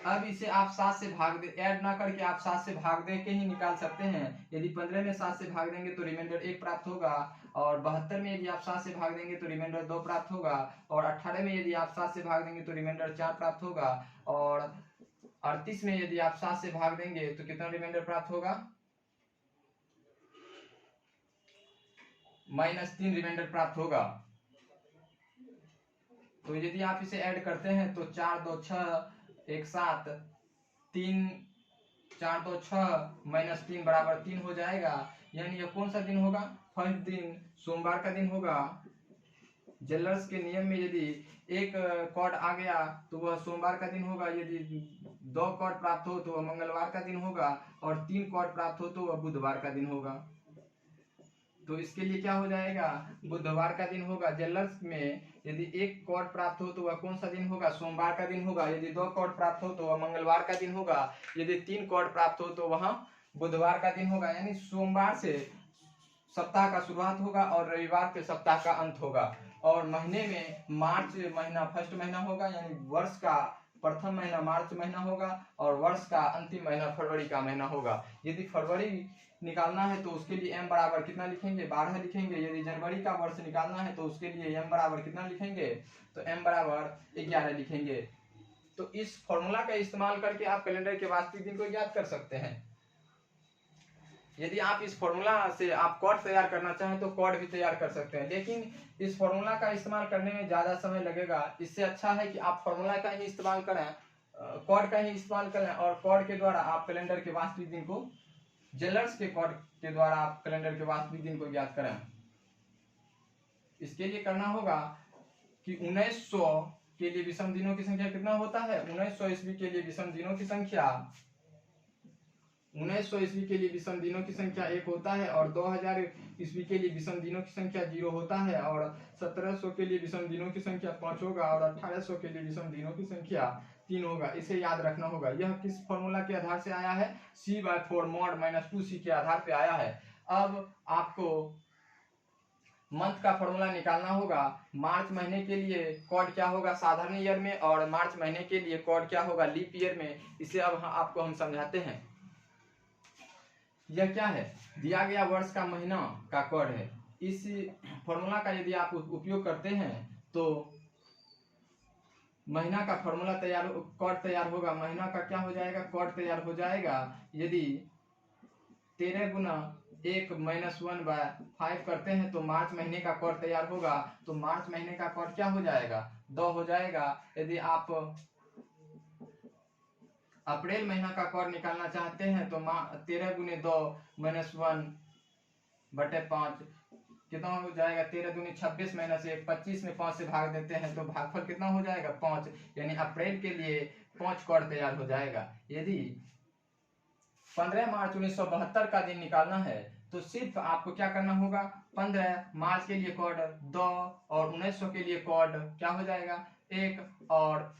अब इसे आप 7 से भाग दे ऐड ना करके आप 7 से भाग दे के ही निकाल सकते हैं। यदि 15 में 7 से भाग देंगे तो रिमाइंडर 1 प्राप्त होगा। और 72 में यदि आप 7 से भाग देंगे तो रिमाइंडर 2 प्राप्त होगा। और 18 में यदि आप 7 से भाग देंगे तो रिमाइंडर 4 प्राप्त होगा। और 38 में यदि आप 7 से भाग देंगे तो कितना रिमाइंडर प्राप्त होगा? -3 रिमाइंडर प्राप्त होगा। तो यदि आप इसे ऐड करते हैं तो 4 2 6 1 7 3 4 2 6 -3 बराबर 3 हो जाएगा। यानी यह कौन सा दिन होगा? फर्स्ट दिन सोमवार का दिन होगा। जल्लर्स के नियम में यदि एक कॉर्ड आ गया तो वह सोमवार का दिन होगा। यदि 2 कॉर्ड प्राप्त हो तो वह मंगलवार का दिन होगा। और 3 कॉर्ड प्राप्त हो तो वह बुधवार का दिन होगा। तो इसके लिए क्या हो जाएगा? बुधवार का दिन होगा। जल्लर्स में यदि 1 कॉर्ड प्राप्त हो तो वह कौन सा दिन होगा? सोमवार का दिन होगा। यदि 2 कॉर्ड प्राप्त हो तो वह मंगलवार का दिन होगा। यदि 3 कॉर्ड प्राप्त हो तो वह बुधवार का दिन होगा। यानी सोमवार से सप्ताह का शुरुआत होगा और रविवार के सप्ताह का अंत होगा। और महीने में मार्च महीना फर्स्ट महीना होगा, यानी वर्ष का प्रथम महीना मार्च महीना होगा और वर्ष का अंतिम महीना फरवरी का महीना होगा। यदि फरवरी निकालना है तो उसके लिए m बराबर कितना लिखेंगे, 12 लिखेंगे। यदि जनवरी का वर्ष निकालना है तो उसके लिए m बराबर कितना लिखेंगे, तो m बराबर 11 लिखेंगे। तो इस फॉर्मूला का इस्तेमाल करके आप कैलेंडर के वास्तविक दिन को ज्ञात कर सकते हैं। यदि आप इस फॉर्मूला से आप कोड तैयार करना चाहें तो कोड भी तैयार कर सकते हैं, लेकिन इस फॉर्मूला का इस्तेमाल करने में ज़्यादा समय लगेगा। इससे अच्छा है कि आप फॉर्मूला का ही इस्तेमाल करें, कोड का ही इस्तेमाल करें, और कोड के द्वारा आप कैलेंडर के वास्तविक दिन को, जेलर्स के कोड के द्वारा आप कैलेंडर के वास्तविक दिन को ज्ञात करें। इसके लिए करना होगा कि 1900 के लिए विषम दिनों की संख्या कितना होता है, 1900 ईस्वी के लिए विषम दिनों की संख्या, 1900 ईस्वी के लिए विषम दिनों की संख्या 1 होता है, और 2000 ईस्वी के लिए विषम दिनों की संख्या 0 होता है, और 1700 के लिए विषम दिनों की संख्या 5 होगा, और 1800 के लिए विषम दिनों की संख्या 3 होगा। इसे याद रखना होगा। यह किस फॉर्मूला के आधार से आया है, c/4 mod -2c के आधार पे आया है। अब आपको मंथ का फॉर्मूला निकालना होगा। मार्च महीने के लिए कोड क्या होगा साधारण ईयर में, और मार्च महीने के लिए कोड क्या होगा लीप ईयर में। इसे अब आपको हम समझाते हैं। यह क्या है, दिया गया वर्ष का महीना का कोड है। इस फॉर्मूला का यदि आप उपयोग करते हैं तो महीना का फॉर्मूला तैयार, कोड तैयार होगा। महीना का क्या हो जाएगा, कोड तैयार हो जाएगा। यदि 13 गुना 1 -1 बाय 5 करते हैं तो मार्च महीने का कोड तैयार होगा। तो मार्च महीने का कोड क्या हो जाएगा, 2 हो जाएगा। यदि आप अप्रैल महीना का कोड निकालना चाहते हैं तो 13 गुने 2 -1 बटे 5 कितना हो जाएगा, 13 दूनी 26 -1 25 में 5 से भाग देते हैं तो भागफल कितना हो जाएगा, 5। यानी अप्रैल के लिए 5 कोड तैयार हो जाएगा। यदि 15 मार्च 1972 का दिन निकालना है तो सिर्फ आपको क्या करना होगा, 15 मार्च के लिए कोड 2, और 1900 के लिए कोड क्या हो जाएगा 1, और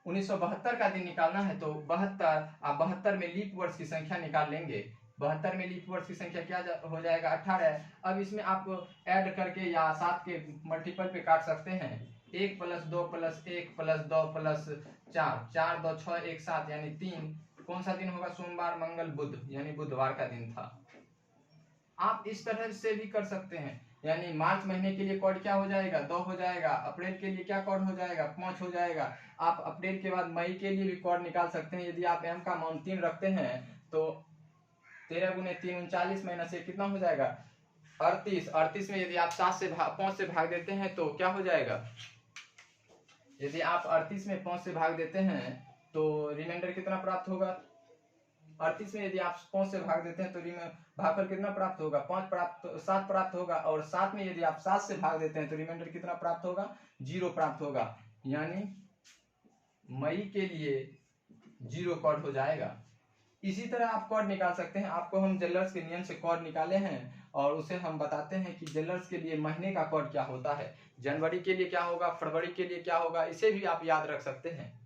1972 का दिन निकालना है तो 72, आप 72 में लीप वर्ष की संख्या निकाल लेंगे। 72 में लीप वर्ष की संख्या क्या हो जाएगा, 18। अब इसमें आप ऐड करके या 7 के मल्टीपल पे काट सकते हैं। 1 + 2 + 1 + 2 + 4, 4 2 6 1 7 यानी 3। कौन सा दिन होगा, सोमवार मंगल बुध, यानी बुधवार का दिन था। आप इस तरह से भी कर सकते हैं। यानी मार्च महीने के लिए कोड क्या हो जाएगा, 2 हो जाएगा। अप्रैल के लिए क्या कोड हो जाएगा, 5 हो जाएगा। आप अप्रैल के बाद मई के लिए भी कोड निकाल सकते हैं। यदि आप m का मान 3 रखते हैं तो 13 गुने 3 39 - 1 कितना हो जाएगा, 38। 38 में यदि आप 5 से भाग देते हैं तो क्या हो जाएगा, यदि आप 38 में 5 से भाग देते हैं तो रिमाइंडर कितना प्राप्त होगा। 38 में यदि आप 5 से भाग देते हैं तो भागफल कितना प्राप्त होगा, 7 प्राप्त होगा। और 7 में यदि आप 7 से भाग देते हैं तो रिमाइंडर कितना प्राप्त होगा, 0 प्राप्त होगा। यानी मई के लिए 0 कोड हो जाएगा। इसी तरह आप कोड निकाल सकते हैं। आपको हम जेलर्स के नियम से कोड निकाले हैं और उसे हम बताते हैं कि जेलर्स के लिए महीने का कोड क्या होता है, जनवरी के लिए क्या होगा, फरवरी के लिए क्या होगा, इसे भी आप याद रख सकते हैं।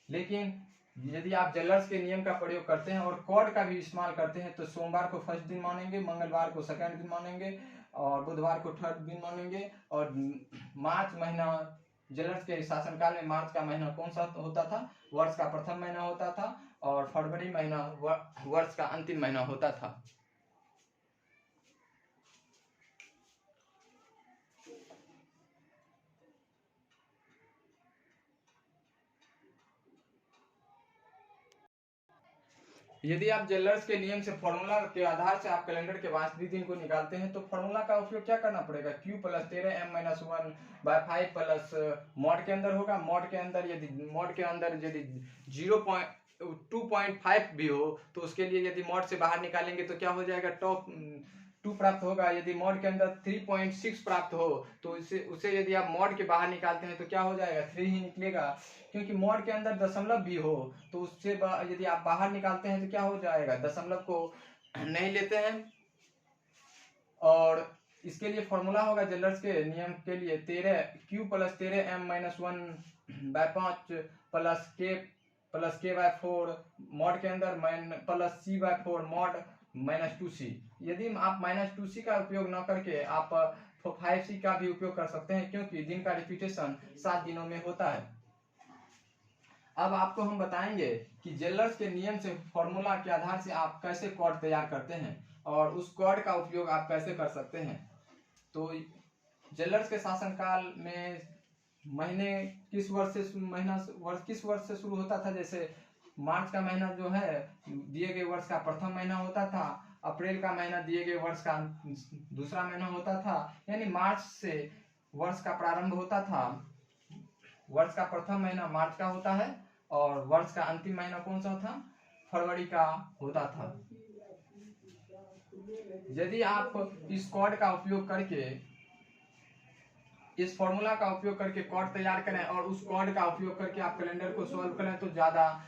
लेकिन यदि आप जेलर्स के नियम का प्रयोग करते हैं और कोड का भी इस्तेमाल करते हैं तो सोमवार को फर्स्ट दिन मानेंगे, मंगलवार को सेकंड दिन मानेंगे, और बुधवार को थर्ड दिन मानेंगे। और मार्च महीना जेलर्स के शासनकाल में मार्च का महीना कौन सा होता था, वर्ष का प्रथम महीना होता था, और फरवरी महीना वर्ष का अंतिम महीना होता था। यदि आप जेलर्स के नियम से फॉर्मूला के आधार से आप कैलेंडर के वास्तविक दिन को निकालते हैं तो फॉर्मूला का उपयोग क्या करना पड़ेगा, q + 13 m-1/5 प्लस मॉड के अंदर होगा। मॉड के अंदर यदि 0.2.5 भी हो तो उसके लिए यदि मॉड से बाहर निकालेंगे तो क्या हो जाएगा, टॉप 2 प्राप्त होगा। यदि मॉड के अंदर 3.6 प्राप्त हो तो उसे यदि आप मॉड के बाहर निकालते हैं तो क्या हो जाएगा, 3 ही निकलेगा। क्योंकि मॉड के अंदर दशमलव भी हो तो उससे यदि आप बाहर निकालते हैं तो क्या हो जाएगा, दशमलव को नहीं लेते हैं। और इसके लिए फॉर्मूला होगा जेलर्स के नियम के लिए q + 13 m-1/5 plus k/4 mod के अंदर प्लस c/4 मॉड -2c। यदि आप -2c का उपयोग न करके आप 5c का भी उपयोग कर सकते हैं, क्योंकि दिन का रिपीटेशन 7 दिनों में होता है। अब आपको हम बताएंगे कि जेलर्स के नियम से, फॉर्मूला के आधार से आप कैसे कॉर्ड तैयार करते हैं और उस कॉर्ड का उपयोग आप कैसे कर सकते हैं। तो जेलर्स के शासनकाल में महीने किस वर्ष से शुरू होता था। जैसे मार्च का महीना जो है दिए गए वर्ष का प्रथम महीना होता था, अप्रैल का महीना दिए गए वर्ष का दूसरा महीना होता था। यानी मार्च से वर्ष का प्रारंभ होता था। वर्ष का प्रथम महीना मार्च का होता है और वर्ष का अंतिम महीना कौन सा था, फरवरी का होता था। यदि आप इस कॉर्ड का उपयोग करके, इस फॉर्मूला का उपयोग करके कॉर्ड तैयार करें और उस कॉर्ड का उपयोग करके आप कैलेंडर को सॉल्व करें तो ज्यादा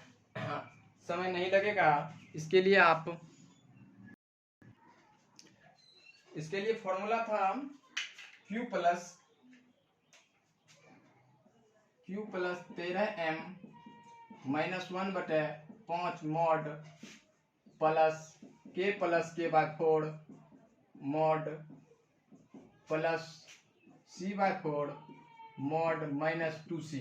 समय नहीं लगेगा। इसके लिए फॉर्मूला था Q plus 13M -1/5 mod plus K/4 mod plus C/4 mod -2C।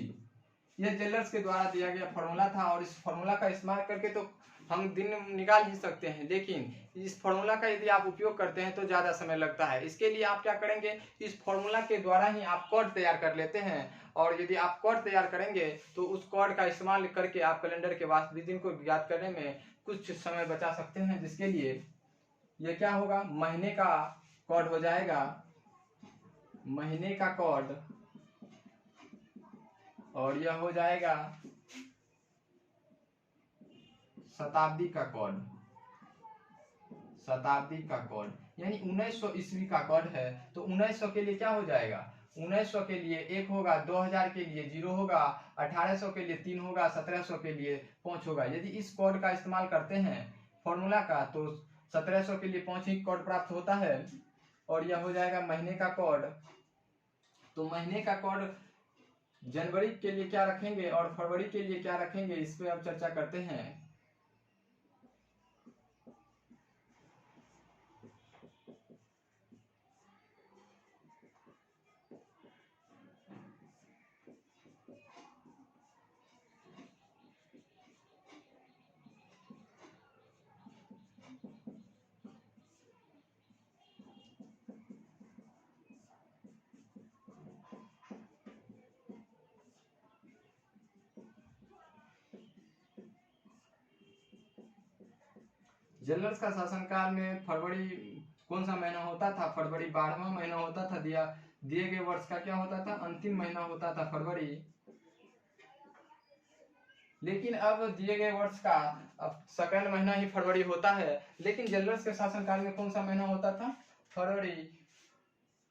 यह जेलर्स के द्वारा दिया गया फॉर्मूला था और इस फॉर्मूला का इस्तेमाल करके तो हम दिन निकाल ही सकते हैं, लेकिन इस फॉर्मूला का यदि आप उपयोग करते हैं तो ज़्यादा समय लगता है। इसके लिए आप क्या करेंगे, इस फॉर्मूला के द्वारा ही आप कॉर्ड तैयार कर लेते हैं और यदि आप कॉर्ड तैयार करेंगे तो उस कॉर्ड का इस्तेमाल करके आप कैलेंडर के वास्तविक दिन को ज्ञात करने में कुछ समय बचा सकते हैं। जिसके लिए ये क्या होगा, महीने का कॉर्ड हो जाएगा, महीने का कॉर्ड, और यह हो जाएगा शताब्दी का कॉर्ड। शताब्दी का कॉर्ड यानी 1900 ईस्वी का कॉर्ड है तो 1900 के लिए क्या हो जाएगा, 1900 के लिए 1 होगा, 2000 के लिए 0 होगा, 1800 के लिए 3 होगा, 1700 के लिए 5 होगा। यदि इस कॉर्ड का इस्तेमाल करते हैं फॉर्मूला का तो 1700 के लिए 5 ही कॉर्ड प्राप्त होता है और यह हो जाएगा महीने का कॉर्ड। तो महीने का कॉर्ड जनवरी के लिए क्या रखेंगे और फरवरी के लिए क्या रखेंगे, इस पे अब चर्चा करते हैं। जेलर्स का शासनकाल में फरवरी कौन सा महीना होता था, फरवरी 12वां महीना होता था। दिए गए वर्ष का क्या होता था, अंतिम महीना होता था फरवरी। लेकिन अब दिए गए वर्ष का अब सेकंड महीना ही फरवरी होता है। लेकिन जेलर्स के शासनकाल में कौन सा महीना होता था, फरवरी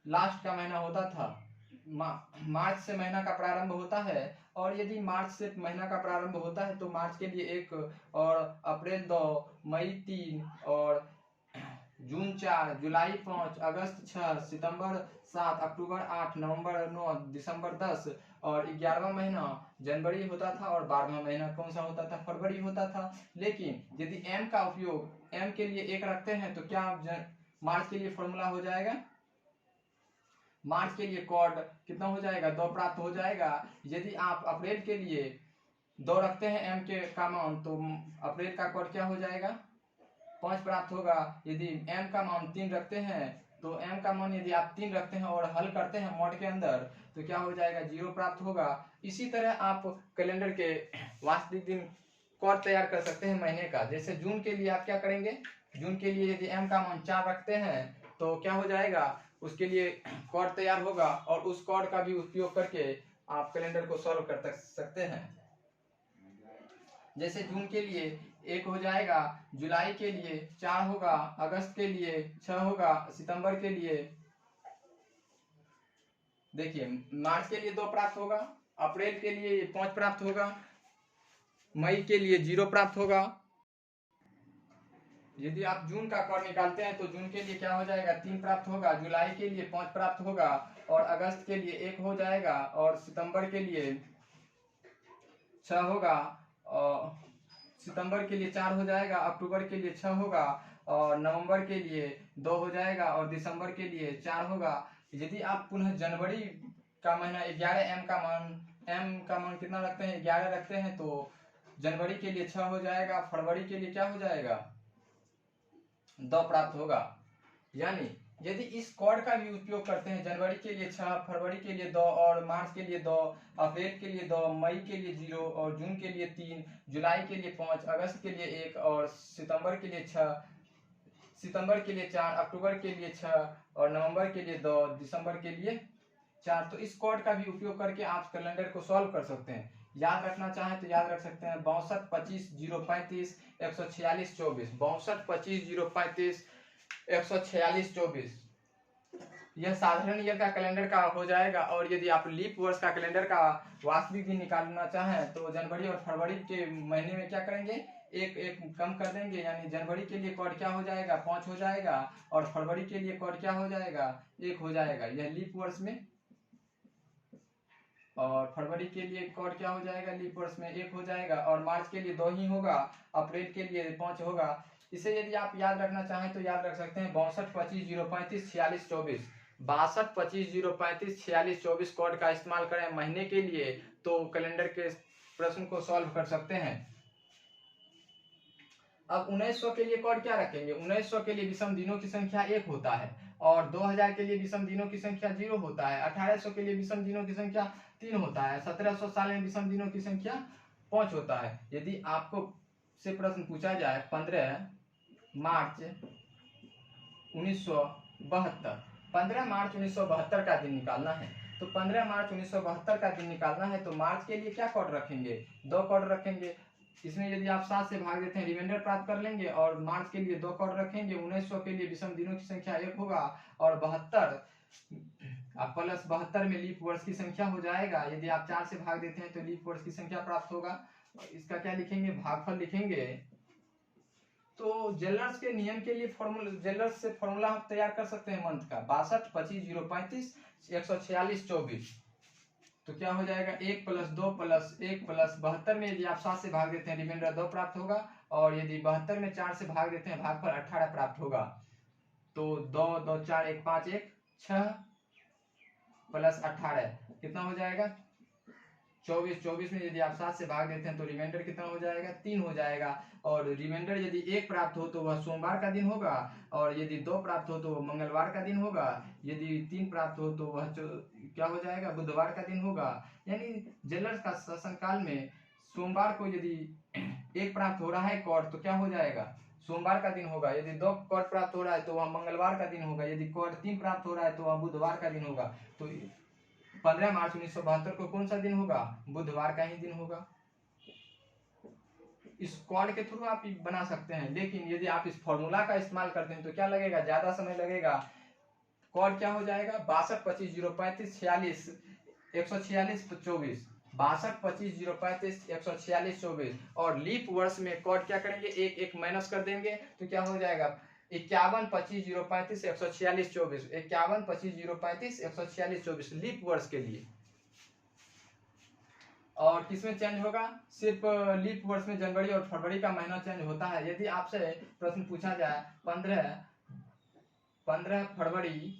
लास्ट का महीना होता था। मार्च से महीना का प्रारंभ होता है और यदि मार्च से महीना का प्रारंभ होता है तो मार्च के लिए 1 और अप्रैल 2, मई 3 और जून 4, जुलाई 5, अगस्त 6, सितंबर 7, अक्टूबर 8, नवंबर 9, दिसंबर 10 और 11वां महीना जनवरी होता था और 12वां महीना कौन सा होता था, फरवरी होता था। लेकिन यदि m का उपयोग m के लिए 1 रखते हैं तो क्या मार्च के लिए फॉर्मूला हो जाएगा, मार्च के लिए कॉर्ड कितना हो जाएगा, 2 प्राप्त हो जाएगा। यदि आप अप्रैल के लिए 2 रखते हैं m के का मान तो अप्रैल का कॉर्ड क्या हो जाएगा, 5 प्राप्त होगा। यदि m का मान 3 रखते हैं तो m का मान यदि आप 3 रखते हैं और हल करते हैं मॉड के अंदर तो क्या हो जाएगा, 0 प्राप्त होगा। इसी तरह आप कैलेंडर के वास्तविक दिन कॉर्ड तैयार कर सकते हैं महीने का। जैसे जून के लिए आप क्या करेंगे, जून के लिए यदि m का मान 4 रखते हैं तो क्या हो जाएगा, उसके लिए कॉर्ड तैयार होगा और उस कॉर्ड का भी उपयोग करके आप कैलेंडर को सॉल्व कर सकते हैं। जैसे जून के लिए 1 हो जाएगा, जुलाई के लिए 4 होगा, अगस्त के लिए 6 होगा, सितंबर के लिए देखिए मार्च के लिए 2 प्राप्त होगा, अप्रैल के लिए 5 प्राप्त होगा, मई के लिए 0 प्राप्त होगा। यदि आप जून का कॉर्ड निकालते हैं तो जून के लिए क्या हो जाएगा, 3 प्राप्त होगा, जुलाई के लिए 5 प्राप्त होगा और अगस्त के लिए 1 हो जाएगा और सितंबर के लिए 6 होगा और सितंबर के लिए 4 हो जाएगा, अक्टूबर के लिए 6 होगा और नवंबर के लिए 2 हो जाएगा और दिसंबर के लिए 4 होगा। यदि आप पुनः जनवरी का महीना 11 m का मान एम का मान कितना रखते हैं, 11 रखते हैं, तो जनवरी के लिए 6 हो जाएगा, फरवरी के लिए क्या हो जाएगा, 2 प्राप्त होगा। यानी यदि इस कोड का भी उपयोग करते हैं, जनवरी के लिए 6, फरवरी के लिए 2 और मार्च के लिए 2, अप्रैल के लिए 2, मई के लिए 0 और जून के लिए 3, जुलाई के लिए 5, अगस्त के लिए 1 और सितंबर के लिए 6, सितंबर के लिए 4, अक्टूबर के लिए 6 और नवंबर के लिए 2, दिसंबर के लिए 4। तो इस कोड का भी उपयोग करके आप कैलेंडर को सॉल्व कर सकते हैं। याद रखना चाहें तो याद रख सकते हैं 62 25 035 146 24, 62 25 035 146 24। यह साधारण ईयर का कैलेंडर का हो जाएगा। और यदि आप लीप वर्ष का कैलेंडर का वास्तविक दिन निकालना चाहें तो जनवरी और फरवरी के महीने में क्या करेंगे, एक एक कम कर देंगे, यानी जनवरी के लिए कोड क्या हो जाएगा, 5 हो जाएगा, और फरवरी के लिए कोड क्या हो जाएगा, 1 हो जाएगा, यह लीप वर्ष में। और फरवरी के लिए कोड क्या हो जाएगा, लीप वर्ष में 1 हो जाएगा, और मार्च के लिए 2 ही होगा, अप्रैल के लिए 5 होगा। इसे यदि आप याद रखना चाहें तो याद रख सकते हैं 62 25 035 46 24, 62 25 035 46 24 कोड का इस्तेमाल करें महीने के लिए तो कैलेंडर के प्रश्न को सॉल्व कर सकते हैं। अब 1900 के लिए कोड क्या रखेंगे, 1900 के लिए विषम दिनों की संख्या 1 होता है, और 2000 के लिए विषम दिनों की संख्या 0 होता है, 1800 के लिए विषम दिनों की संख्या 3 होता है, 1700 साल में विषम दिनों की संख्या 5 होता है। यदि आपको से प्रश्न पूछा जाए 15 मार्च 1972, 15 मार्च 1972 का दिन निकालना है, तो 15 मार्च 1972 का दिन निकालना है, तो मार्च के लिए क्या कोड रखेंगे, 2 कोड रखेंगे। इसमें यदि आप 7 से भाग देते हैं रिमाइंडर प्राप्त कर लेंगे, और मार्च के लिए 2 कोड रखेंगे। 1900 के लिए विषम दिनों की संख्या 1 होगा, और 72 प्लस 72 में लीप वर्ष की संख्या हो जाएगा। यदि आप 4 से भाग देते हैं तो लीप वर्ष की संख्या प्राप्त होगा। इसका क्या लिखेंगे, भागफल लिखेंगे। तो जेलर्स के नियम के लिए फॉर्मूला, जेलर्स से फॉर्मूला हम तैयार कर सकते हैं मंथ का, 62 25 035 146 24। तो क्या हो जाएगा, 1 + 2 + 1 + 72 में यदि आप 7 से भाग देते हैं रिमाइंडर 2 प्राप्त होगा, और यदि 72 में 4 से भाग देते हैं भागफल 18 प्राप्त होगा। तो 2 2 4 1 5 1 6 + 18 कितना हो जाएगा, 24। 24 में यदि आप 7 से भाग देते हैं तो रिमाइंडर कितना हो जाएगा, 3 हो जाएगा। और रिमाइंडर यदि 1 प्राप्त हो तो वह सोमवार का दिन होगा, और यदि 2 प्राप्त हो तो वह मंगलवार का दिन होगा, यदि 3 प्राप्त हो तो वह क्या हो जाएगा, बुधवार का दिन होगा। यानी जेलर्स का शासनकाल में सोमवार को यदि 1 प्राप्त हो रहा है कोड तो क्या हो जाएगा, सोमवार का दिन होगा। यदि 2 कोड प्राप्त हो रहा है तो वह मंगलवार का दिन होगा, यदि कोड 3 प्राप्त हो रहा है तो वह बुधवार का दिन होगा। तो 15 मार्च 1972 को कौन सा दिन होगा, बुधवार का ही दिन होगा। इस कोड के थ्रू आप बना सकते हैं, लेकिन यदि आप इस फॉर्मूला का इस्तेमाल करते हैं तो क्या लगेगा, ज्यादा समय लगेगा। कोड क्या हो जाएगा, 62 25 035 46 146 24, 62 25 035 146 24। और लीप वर्ष में कोड क्या करेंगे, एक एक माइनस कर देंगे तो क्या हो जाएगा, 51 25 035 146 24, 51 25 035 146 24 लीप वर्ष के लिए। और किसमें चेंज होगा, सिर्फ लीप वर्ष में जनवरी और फरवरी का महीना चेंज होता है। यदि आपसे प्रश्न पूछा जाए 15 फरवरी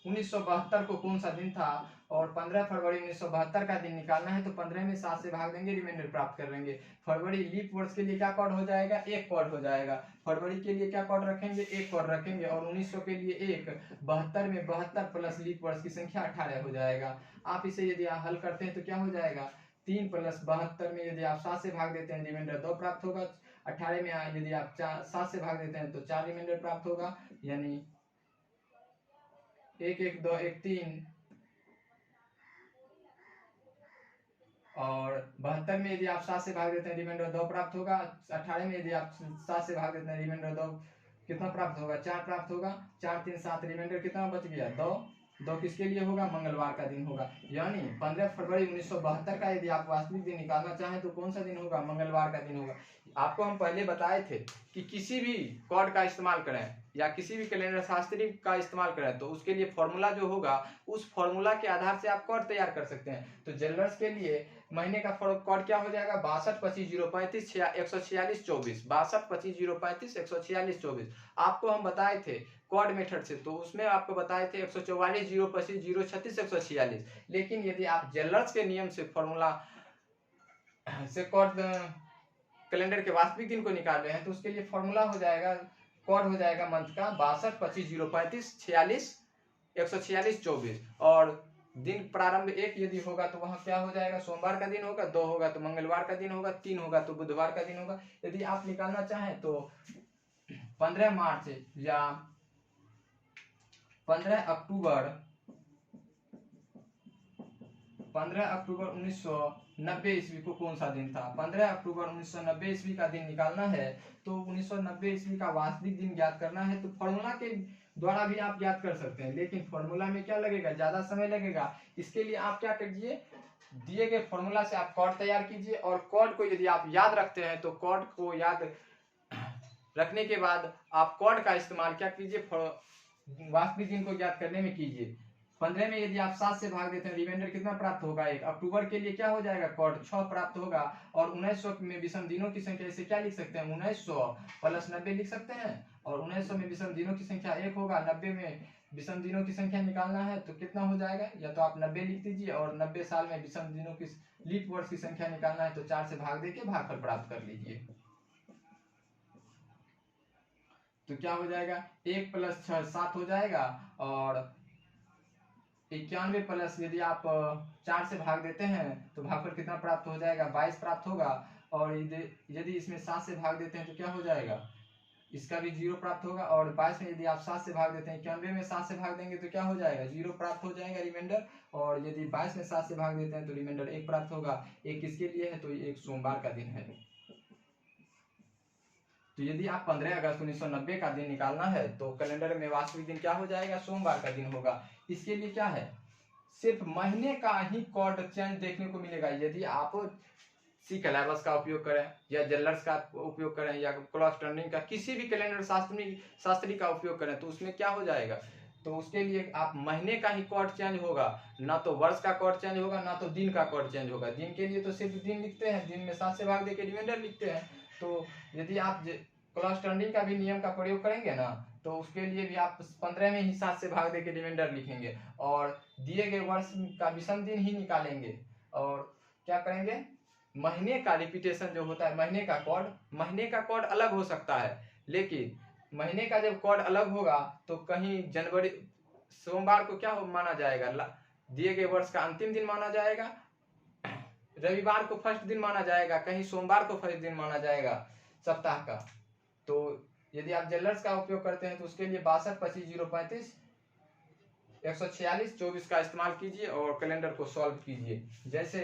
1972 को कौन सा दिन था, और 15 फरवरी 1972 का दिन निकालना है, तो 15 में 7 से भाग देंगे, रिमाइंडर प्राप्त कर लेंगे। फरवरी लीप वर्ष के लिए क्या कोड हो जाएगा, 1 कोड हो जाएगा। फरवरी के लिए क्या कोड रखेंगे, 1 कोड रखेंगे, और 1900 के लिए 1, 72 में 72 प्लस लीप वर्ष की संख्या 18 हो जाएगा। आप इसे यदि हल करते हैं तो क्या हो जाएगा, 3 + 72 में यदि आप 7 से भाग देते हैं रिमाइंडर 2 प्राप्त होगा। 18 में यदि आप 7 से भाग देते हैं तो 4 रिमाइंडर प्राप्त होगा, यानी 1 1 2 1 3। और 72 में यदि आप 7 से भाग देते हैं रिमाइंडर 2 प्राप्त होगा। 18 में यदि आप 7 से भाग देते हैं रिमाइंडर 2 कितना प्राप्त होगा, 4 प्राप्त होगा। 4 3 7 रिमाइंडर कितना बच गया, 2। 2 किसके लिए होगा, मंगलवार का दिन होगा। यानी 15 फरवरी 1972 का यदि आप वास्तविक दिन निकालना चाहें तो कौन सा दिन होगा, मंगलवार का दिन होगा। आपको हम पहले बताए थे कि किसी भी कोड का इस्तेमाल करें या किसी भी कैलेंडर शास्त्री का इस्तेमाल करें तो उसके लिए फॉर्मूला जो होगा उस फॉर्मूला के आधार से आप कोड तैयार कर सकते हैं। तो जेलर्स के लिए महीने का कोड क्या हो जाएगा, 62 25 035 146 24, 62 25 035 146 24। आपको हम बताए थे कॉड मेथड से, तो उसमें आपको बताए थे 144 0 25 0 36 146। लेकिन यदि आप जेलर्स के नियम से फॉर्मूला से कॉड कैलेंडर के वास्तविक दिन को निकाल रहे हैं, तो उसके लिए फॉर्मूला हो जाएगा, कॉड हो जाएगा मंथ का 62 25 0 35 46 146 24। और दिन प्रारंभ 1 यदि होगा तो वहां क्या हो जाएगा, सोमवार का दिन होगा, 2 होगा तो मंगलवार का दिन होगा, 3 होगा तो बुधवार का दिन होगा। यदि आप निकालना चाहें तो 15 मार्च या 15 अक्टूबर 1990 ईस्वी को कौन सा दिन था, 15 अक्टूबर 1990 ईस्वी का दिन निकालना है। तो 1990 ईस्वी का वास्तविक दिन ज्ञात करना है, तो फॉर्मूला के द्वारा भी आप ज्ञात कर सकते हैं, लेकिन फॉर्मूला में क्या लगेगा, ज्यादा समय लगेगा। इसके लिए आप क्या कीजिए, दिए गए फॉर्मूला से आप कॉड तैयार कीजिए, और कॉड को यदि आप याद रखते हैं तो कॉड को याद रखने के बाद आप कॉड का इस्तेमाल क्या कीजिए, वास्तविक दिन को ज्ञात करने में कीजिए। 15 में यदि आप 7 से भाग देते हैं, रिमाइंडर कितना प्राप्त होगा, 1। अक्टूबर के लिए क्या हो जाएगा, कॉड 6 प्राप्त होगा। और 1900 में विषम दिनों की संख्या, इसे क्या लिख सकते हैं, 1900 प्लस 90 लिख सकते हैं। और 1900 में विषम दिनों की संख्या 1 होगा, 90 में विषम दिनों की संख्या निकालना है तो कितना हो जाएगा, या तो आप 90 लिख दीजिए, और 90 साल में विषम दिनों की लीप वर्ष की संख्या निकालना है तो 4 से भाग देके भागफल प्राप्त कर लीजिए। तो क्या हो जाएगा, 1 + 6 7 हो जाएगा, और 91 प्लस यदि आप 4 से भाग देते हैं तो भागफल कितना प्राप्त हो जाएगा, 22 प्राप्त होगा। और यदि इसमें 7 से भाग देते हैं तो क्या हो जाएगा, इसका भी 0 प्राप्त होगा। और 22 में यदि आप 7 से भाग देते हैं, 91 में 7 से भाग देंगे तो क्या हो जाएगा, 0 प्राप्त हो जाएगा रिमाइंडर। और यदि 22 में 7 से भाग देते हैं तो रिमाइंडर 1 प्राप्त होगा। 1 किसके लिए है, तो एक सोमवार का दिन है। तो यदि आप 15 अगस्त 1990 का दिन निकालना है तो कैलेंडर में वास्तविक दिन क्या हो जाएगा, सोमवार का दिन होगा। इसके लिए क्या है, सिर्फ महीने का ही कॉर्ड चेंज देखने को मिलेगा। यदि आप सिलेबस का उपयोग करें या जेलर्स का उपयोग करें या क्रॉस टर्निंग का किसी भी कैलेंडर शास्त्री का उपयोग करें तो उसमें क्या हो जाएगा, तो उसके लिए आप महीने का ही कॉर्ड चेंज होगा, ना तो वर्ष का कॉर्ड चेंज होगा, ना तो दिन का कॉर्ड चेंज होगा। दिन के लिए तो सिर्फ दिन लिखते हैं, दिन में 7 से भाग देके रिमाइंडर लिखते हैं। तो यदि आप क्रॉस टर्निंग का भी नियम का प्रयोग करेंगे ना, तो उसके लिए भी आप 15 में ही 7 से भाग देके रिमाइंडर लिखेंगे, और दिए गए वर्ष का विषम दिन ही निकालेंगे। और क्या करेंगे, महीने का रिपीटेशन जो होता है, महीने का कॉर्ड अलग हो सकता है, लेकिन महीने का जब कॉर्ड अलग होगा तो कहीं जनवरी सोमवार को क्या माना जाएगा, दिए गए वर्ष का अंतिम दिन माना जाएगा, रविवार को फर्स्ट दिन माना जाएगा, कहीं सोमवार को फर्स्ट दिन माना जाएगा सप्ताह का। तो यदि आप जेलर्स का उपयोग करते हैं तो उसके लिए 62 25 0 35 146 24 का इस्तेमाल कीजिए और कैलेंडर को सॉल्व कीजिए। जैसे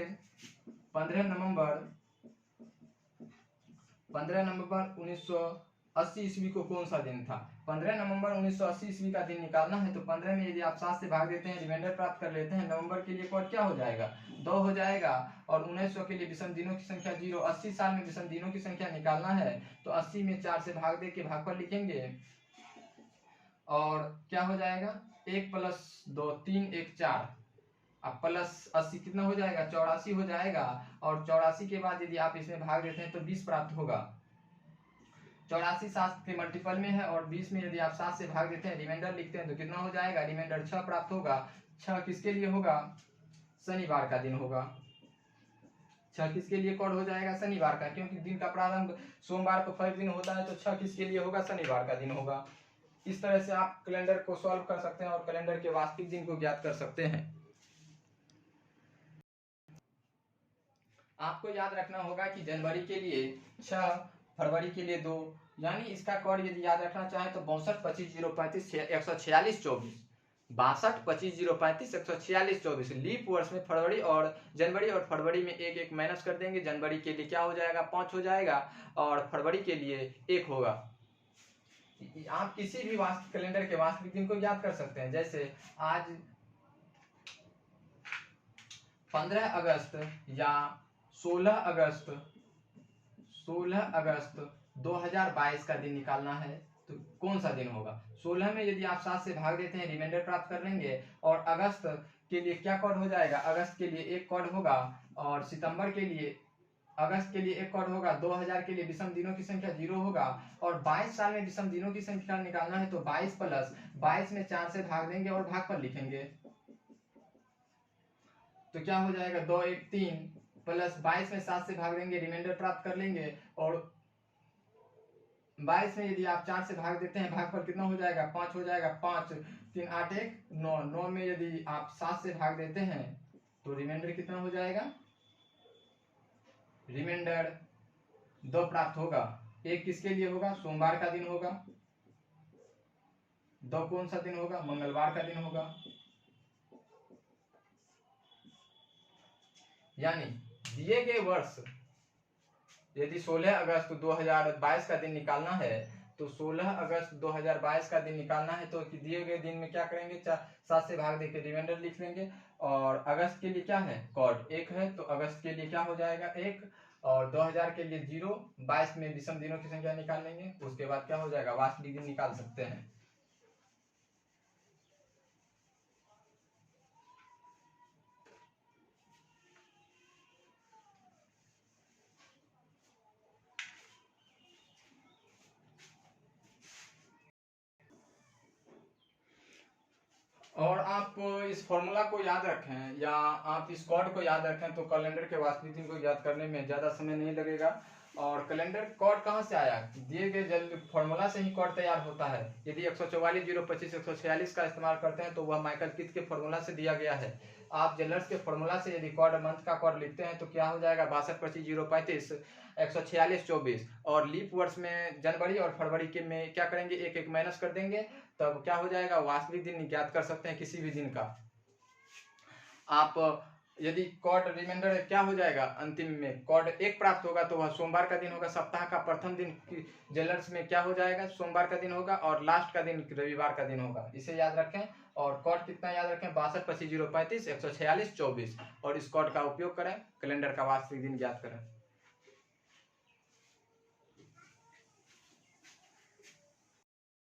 15 नवंबर 1980 ईस्वी को कौन सा दिन था, 15 नवंबर 1980 ईस्वी का दिन निकालना है। तो 15 में यदि आप 7 से भाग देते हैं, रिमाइंडर प्राप्त कर लेते हैं, नवंबर के लिए कॉर्ड क्या हो जाएगा, 2 हो जाएगा। और 1900 के लिए विषम दिनों की संख्या 0, 80 साल में विषम दिनों की संख्या निकालना है तो 80 में 4 से भाग दे के भागफल लिखेंगे, और क्या हो जाएगा, 1 + 2 3 1 4, अब प्लस 80 कितना हो जाएगा, 84 हो जाएगा। और 84 के बाद यदि आप इसमें भाग देते हैं तो 20 प्राप्त होगा। 84 7 के मल्टीपल में है, और 20 में यदि आप 7 से भाग देते हैं, रिमाइंडर लिखते हैं तो कितना हो जाएगा, रिमाइंडर 6 प्राप्त होगा। 6 किसके लिए होगा, शनिवार का दिन होगा। 6 किसके लिए कॉर्ड हो जाएगा, शनिवार का, क्योंकि दिन का प्रारंभ सोमवार को फर्स्ट दिन होता है, तो 6 किसके लिए होगा, शनिवार का दिन होगा। इस तरह से आप कैलेंडर को सॉल्व कर सकते हैं और कैलेंडर के वास्तविक दिन को ज्ञात कर सकते हैं। आपको याद रखना होगा कि जनवरी के लिए 6, फरवरी के लिए 2, यानी इसका कॉर्ड यदि याद रखना चाहे तो 62 25 0 35 146 24, 62 25 0 35 146 24। लीप वर्ष में फरवरी और जनवरी और फरवरी में 1 1 माइनस कर देंगे। जनवरी के लिए क्या हो जाएगा, 5 हो जाएगा, और फरवरी के लिए 1 होगा। आप किसी भी कैलेंडर के वास्तविक दिन को याद कर सकते हैं। जैसे आज 15 अगस्त या 16 अगस्त 2022 का दिन निकालना है तो कौन सा दिन होगा। 16 में यदि आप 7 से भाग देते हैं, रिमाइंडर प्राप्त कर लेंगे, और अगस्त के लिए क्या कॉर्ड हो जाएगा, अगस्त के लिए 1 कॉर्ड होगा, और सितंबर के लिए अगस्त के लिए एक कॉर्ड होगा, 2000 के लिए विषम दिनों की संख्या 0 होगा, और 22 साल में विषम दिनों की संख्या निकालना है तो 22 प्लस 22 में 4 से भाग देंगे और भागफल लिखेंगे। तो क्या हो जाएगा, 2 1 3 प्लस 22 में 7 से भाग देंगे, रिमाइंडर प्राप्त कर लेंगे, और 22 में यदि आप 4 से भाग देते हैं, भागफल कितना हो जाएगा, 5 हो जाएगा। 5 3 8 1 9, 9 में यदि आप 7 से भाग देते हैं तो रिमाइंडर कितना हो जाएगा, रिमाइंडर 2 प्राप्त होगा। एक किसके लिए होगा, सोमवार का दिन होगा। 2 कौन सा दिन होगा, मंगलवार का दिन होगा। यानी दिए गए वर्ष यदि 16 अगस्त 2022 का दिन निकालना है तो 16 अगस्त 2022 का दिन निकालना है तो दिए गए दिन में क्या करेंगे, 7 से भाग देकर रिमाइंडर लिख लेंगे। और अगस्त के लिए क्या है, कॉर्ड 1 है तो अगस्त के लिए क्या हो जाएगा 1, और 2000 के लिए 0, 22 में विषम दिनों की संख्या निकाल लेंगे। उसके बाद क्या हो जाएगा, वास्तविक दिन निकाल सकते हैं। और आप इस फॉर्मूला को याद रखें या आप इस कॉर्ड को याद रखें तो कैलेंडर के वास्तविक दिन को याद करने में ज़्यादा समय नहीं लगेगा। और कैलेंडर कॉर्ड कहाँ से आया, दिए गए जल फॉर्मूला से ही कॉर्ड तैयार होता है। यदि 144 025 146 का इस्तेमाल करते हैं तो वह माइकल किथ के फॉर्मूला से दिया गया है। आप जेलर्स के फॉर्मूला से यदि कॉर्ड मंथ का कॉर्ड लिखते हैं तो क्या हो जाएगा, 62 25 035 146 24, और लीप वर्ष में जनवरी और फरवरी के में क्या करेंगे, एक एक माइनस कर देंगे, तब क्या हो जाएगा, वास्तविक दिन ज्ञात कर सकते हैं किसी भी दिन का। आप यदि कॉर्ड रिमाइंडर क्या हो जाएगा, अंतिम में कॉर्ड 1 प्राप्त होगा तो वह सोमवार का दिन होगा। सप्ताह का प्रथम दिन जेलर्स में क्या हो जाएगा, सोमवार का दिन होगा, और लास्ट का दिन रविवार का दिन होगा। इसे याद रखें। और कॉर्ड कितना याद रखें, 62 25 035 146 24, और इस कॉर्ड का उपयोग करें, कैलेंडर का वास्तविक दिन ज्ञात करें।